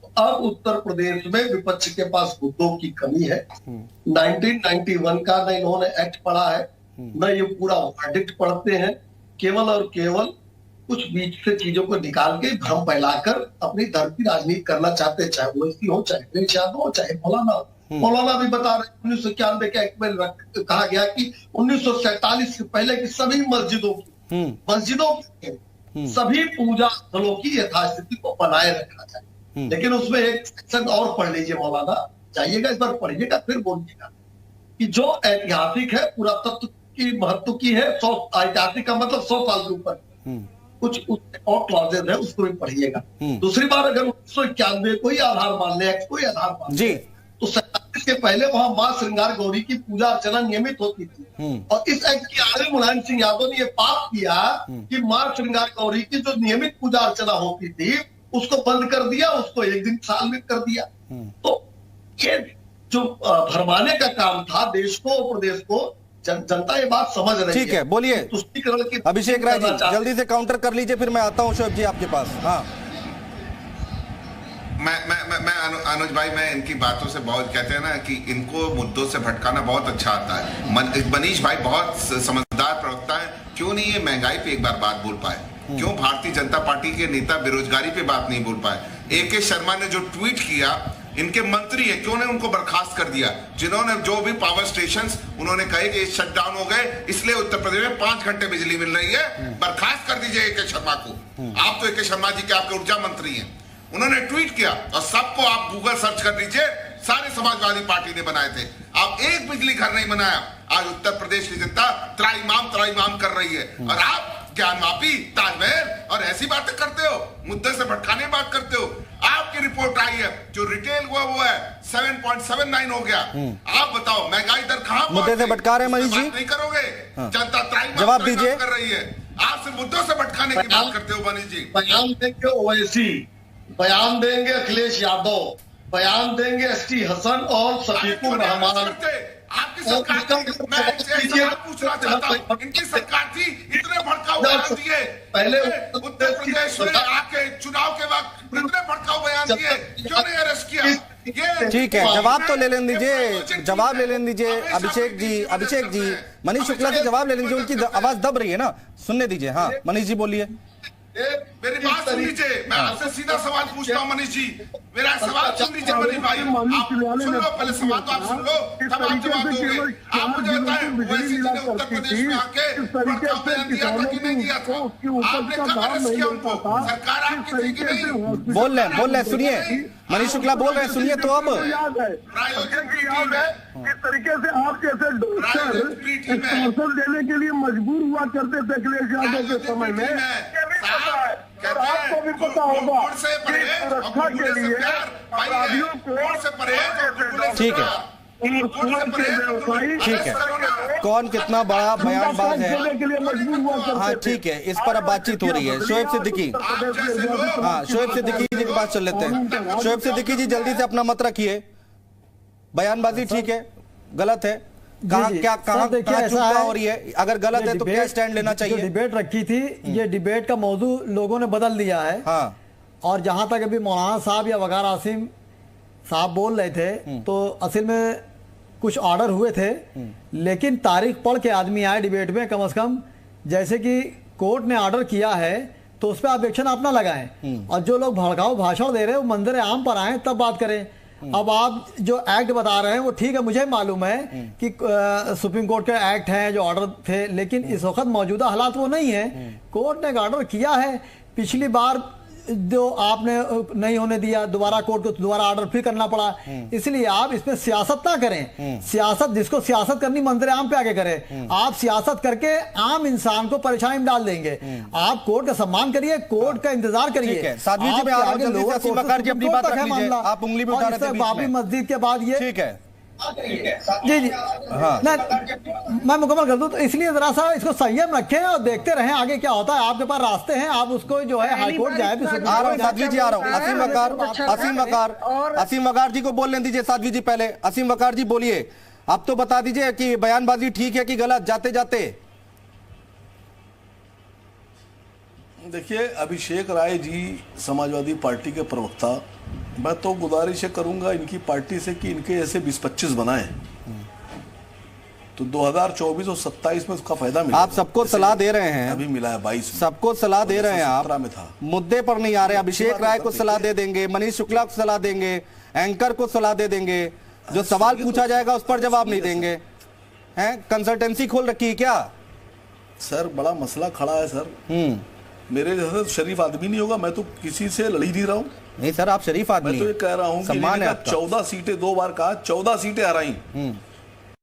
तो अब उत्तर प्रदेश में विपक्ष के पास मुद्दों की कमी है। 1991 का न इन्होंने एक्ट पढ़ा है, न ये पूरा वर्डिक्ट पढ़ते हैं। केवल और केवल कुछ बीच से चीजों को निकाल के भ्रम फैलाकर अपनी धर्म की राजनीति करना चाहते हैं, चाहे ओवैसी हो, चाहे अखिलेश यादव हो, चाहे मौलाना हो। मौलाना भी बता रहे 1991 के एक्ट में कहा गया कि 1947 से पहले की सभी मस्जिदों की सभी पूजा स्थलों की यथास्थिति को बनाए रखा जाए। लेकिन उसमें एक सेक्शन और पढ़ लीजिए मौलाना, जाइएगा इस बार पढ़िएगा फिर बोलिएगा कि जो ऐतिहासिक है, पुरातत्व की महत्व की है, ऐतिहासिक का मतलब 100 साल के ऊपर कुछ और क्लॉजेज है, उसको भी पढ़िएगा। दूसरी बार अगर 1991 कोई आधार मान ले, कोई आधार मान ले, तो 47 के पहले वहां मां श्रृंगार गौरी की पूजा अर्चना नियमित होती थी। और इस एक्ट के आगे मुलायम सिंह यादव ने यह पाप किया कि मां श्रृंगार गौरी की जो नियमित पूजा अर्चना होती थी उसको बंद कर दिया, उसको एक दिन साल में कर दिया। तो ये जो भरमाने का काम था देश को और प्रदेश को, जनता ये बात समझ रही है। ठीक है, बोलिए तुष्टीकरण की। अभिषेक राय जी जल्दी से काउंटर कर लीजिए, फिर मैं आता हूं शोएब जी आपके पास। हाँ, मैं अनुज भाई, मैं इनकी बातों से बहुत, कहते हैं ना कि इनको मुद्दों से भटकाना बहुत अच्छा आता है। मनीष भाई बहुत समझदार प्रवक्ता है, क्यों नहीं ये महंगाई पे एक बार बात बोल पाए? क्यों भारतीय जनता पार्टी के नेता बेरोजगारी पे बात नहीं बोल पाए? AK शर्मा ने जो ट्वीट किया, इनके मंत्री है, क्यों ने उनको बर्खास्त कर दिया? जिन्होंने जो भी पावर स्टेशंस उन्होंने कहे कि शटडाउन हो गए, इसलिए उत्तर प्रदेश में 5 घंटे बिजली मिल रही है, बर्खास्त कर दीजिए AK शर्मा को। आप तो AK शर्मा जी के आपके ऊर्जा मंत्री हैं। उन्होंने ट्वीट किया और सबको आप गूगल सर्च कर लीजिए, सारे समाजवादी पार्टी ने बनाए थे। आप एक बिजली घर नहीं बनाया। आज उत्तर प्रदेश की जनता त्राईमाम कर रही है और आप ज्ञानवापी, ताजमहल और ऐसी बातें करते हो, मुद्दे से भटकाने की बात करते हो। आपकी रिपोर्ट आई है, जो रिटेल हुआ वो है 7.79 हो गया। आप बताओ महंगाई दर कहां मुद्दे से भटका रहे हैं मनीष जी? नहीं करोगे? जनता त्राईमाम जवाब दीजिए कर रही है, आप सिर्फ मुद्दों से भटकाने की बात करते हो। मनीष जी बयान देंगे ओवैसी, बयान देंगे अखिलेश यादव, बयान देंगे ST हसन और शफीकुर रहमान। आपकी सरकार, मैं पूछ रहा चाहता हूं, इनकी सरकार थी, इतने भड़काऊ बयान दिए पहले उत्तर प्रदेश में आके चुनाव के वक्त, इतने भड़काऊ बयान दिए, क्यों नहीं अरेस्ट किया? ठीक है, जवाब तो ले लेने दीजिए, जवाब ले लेने दीजिए अभिषेक जी मनीष शुक्ला से जवाब ले लीजिए, उनकी आवाज दब रही है ना, सुनने दीजिए। हाँ मनीष जी बोलिए। मेरी बात सुन लीजिए, मैं आपसे सीधा सवाल पूछता हूं मनीष जी, मेरा सवाल सुन लीजिए मनीष भाई, आप सुन लो, पहले सवाल तो आप सुन लो, तब आप जवाब दोगे। आप मुझे बताएं, ओवैसी जी ने उत्तर प्रदेश में आके भड़काऊ बयान दिया था कि नहीं दिया था? आपने कब अरेस्ट किया उनको? सरकार आपकी थी कि नहीं? बोल रहे सुनिए, मनीष शुक्ला बोल रहे हैं, सुनिए तो अब। किस तरीके से आप जैसे डॉक्टर कौशल देने के लिए मजबूर हुआ करते थे अखिलेश यादव के समय में, और आपको भी पता होगा कि सुरक्षा के लिए अपराधियों को, ठीक है, कौन कितना बड़ा बयानबाज है। हाँ ठीक है, इस पर अब बातचीत हो रही है। शोएब सिद्दीकी, हाँ शोएब सिद्दीकी जी के पास चल लेते हैं। शोएब सिद्दीकी जी जल्दी से अपना मत रखिए, बयानबाजी ठीक है, गलत है, कहाँ जी, क्या सर, कहाँ देखिए, कहाँ ऐसा चूका है, हो रही है, अगर गलत ये है तो क्या डिबेट- स्टैंड लेना जो चाहिए? डिबेट रखी थी, ये डिबेट का मौजू लोगों ने बदल दिया है। हाँ। और जहां तक अभी मौलाना साहब या वकार आसिम साहब बोल रहे थे, तो असल में कुछ ऑर्डर हुए थे, लेकिन तारीख पढ़ के आदमी आए डिबेट में, कम से कम जैसे कि कोर्ट ने ऑर्डर किया है तो उस पर आप एक्शन अपना लगाएं, और जो लोग भड़काऊ भाषण दे रहे हैं वो मंदिर आम पर आए तब बात करें। अब आप जो एक्ट बता रहे हैं वो ठीक है, मुझे मालूम है कि सुप्रीम कोर्ट के एक्ट हैं जो ऑर्डर थे, लेकिन इस वक्त मौजूदा हालात वो नहीं है। कोर्ट ने एक ऑर्डर किया है, पिछली बार जो आपने नहीं होने दिया, दोबारा कोर्ट को दोबारा ऑर्डर फिर करना पड़ा, इसलिए आप इसमें सियासत ना करें। सियासत, जिसको सियासत करनी मंदिर आम पे आके करें। आप सियासत करके आम इंसान को परेशानी में डाल देंगे। आप कोर्ट का सम्मान करिए, कोर्ट का इंतजार करिए। ठीक है, साध्वी जी, मैं आ रहा हूं, जल्दी से असीम वकार जी अपनी बात रख लीजिए। आप उंगली भी उठा रहे थे बीच में। बाबरी मस्जिद के बाद ये, ठीक है, जी जी, हाँ। मैं मुकम्मल कर दूं, तो इसलिए जरा सा इसको संयम रखें और देखते रहें आगे क्या होता है। आपके पास रास्ते हैं, आप उसको जो है हाईकोर्ट जाए भी। आ रहा हूं साध्वी जी, आ रहा हूं। असीम वकार जी को बोलने दीजिए। साध्वी जी पहले, असीम वकार जी बोलिए, आप तो बता दीजिए कि बयानबाजी ठीक है कि गलत जाते जाते। देखिए, अभिषेक राय जी समाजवादी पार्टी के प्रवक्ता, मैं तो गुजारिश करूंगा इनकी पार्टी से कि इनके ऐसे 20-25 बनाएं, तो 2024 और 27 में उसका फायदा मिला। आप सबको सलाह दे रहे हैं, अभी मिला है 22 में, सबको सलाह दे रहे हैं आप, में था। मुद्दे पर नहीं आ रहे। अभिषेक राय को सलाह दे देंगे, मनीष शुक्ला को सलाह देंगे, एंकर को सलाह दे देंगे, जो सवाल पूछा जाएगा उस पर जवाब नहीं देंगे। हैं, कंसल्टेंसी खोल रखी है क्या? सर, बड़ा मसला खड़ा है सर। मेरे जैसा शरीफ आदमी नहीं होगा, मैं तो किसी से लड़ी नहीं रहा हूँ। नहीं सर, आप शरीफ आदमी, मैं तो ये कह रहा हूँ कि सम्मान है आपका। 14 सीटें, 2 बार कहा 14 सीटें हराई।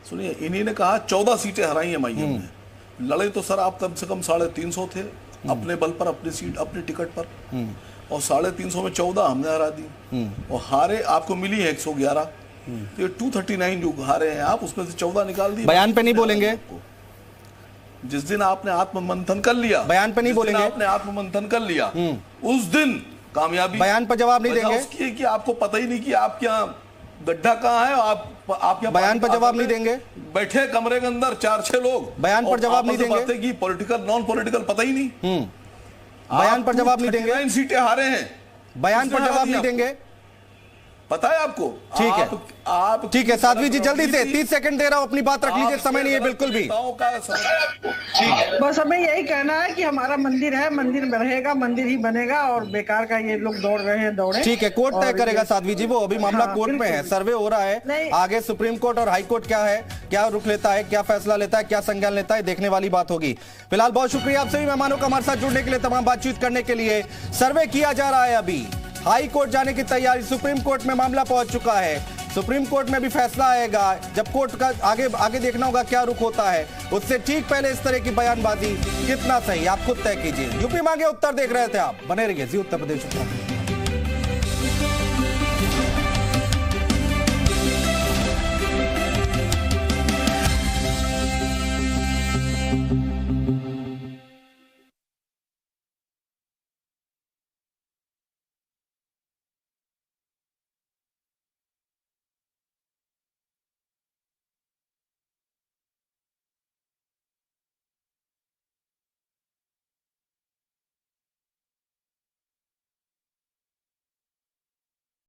सुनिए, इन्हीं ने कहा 14 सीटें हराई है MIM ने। लड़े तो सर आप कम से कम 350 थे अपने बल पर, अपनी सीट, अपने टिकट पर, और 350 में 14 हमने हरा दी, और हारे आपको मिली है 111। तो ये 239 जो हारे हैं आप, उसमें से 14 निकाल दिए। बयान पे नहीं बोलेंगे? जिस दिन आपने आत्ममंथन कर लिया, बयान पे नहीं बोलेंगे? आपने आत्ममंथन कर लिया, उस दिन कामयाबी। बयान पर जवाब नहीं देंगे? उसकी कि आपको पता ही नहीं कि आप क्या गड्ढा कहाँ है, आप क्या बयान पर जवाब नहीं देंगे? बैठे कमरे के अंदर 4-6 लोग, बयान पर जवाब नहीं देंगे? बातें की पॉलिटिकल नॉन पॉलिटिकल पता ही नहीं। बयान पर जवाब नहीं देंगे? 39 सीटें हारे हैं, बयान पर जवाब नहीं देंगे? पता है आपको? ठीक है, आप ठीक है साध्वी जी, जल्दी से 30 सेकंड दे रहा हूं, अपनी बात रख लीजिए, समय नहीं है बिल्कुल भी। बस हमें यही कहना है कि हमारा मंदिर है, मंदिर में रहेगा, मंदिर ही बनेगा, और बेकार का ये लोग दौड़ रहे हैं, दौड़े। ठीक है, कोर्ट तय करेगा साध्वी जी, वो अभी मामला कोर्ट में है, सर्वे हो रहा है। आगे सुप्रीम कोर्ट और हाई कोर्ट क्या है, क्या रुख लेता है, क्या फैसला लेता है, क्या संज्ञान लेता है, देखने वाली बात होगी। फिलहाल बहुत शुक्रिया आप सभी मेहमानों का हमारे साथ जुड़ने के लिए, तमाम बातचीत करने के लिए। सर्वे किया जा रहा है, अभी हाई कोर्ट जाने की तैयारी, सुप्रीम कोर्ट में मामला पहुंच चुका है, सुप्रीम कोर्ट में भी फैसला आएगा। जब कोर्ट का आगे देखना होगा क्या रुख होता है, उससे ठीक पहले इस तरह की बयानबाजी कितना सही, आप खुद तय कीजिए। यूपी मांगे उत्तर देख रहे थे आप, बने रहिए जी उत्तर प्रदेश।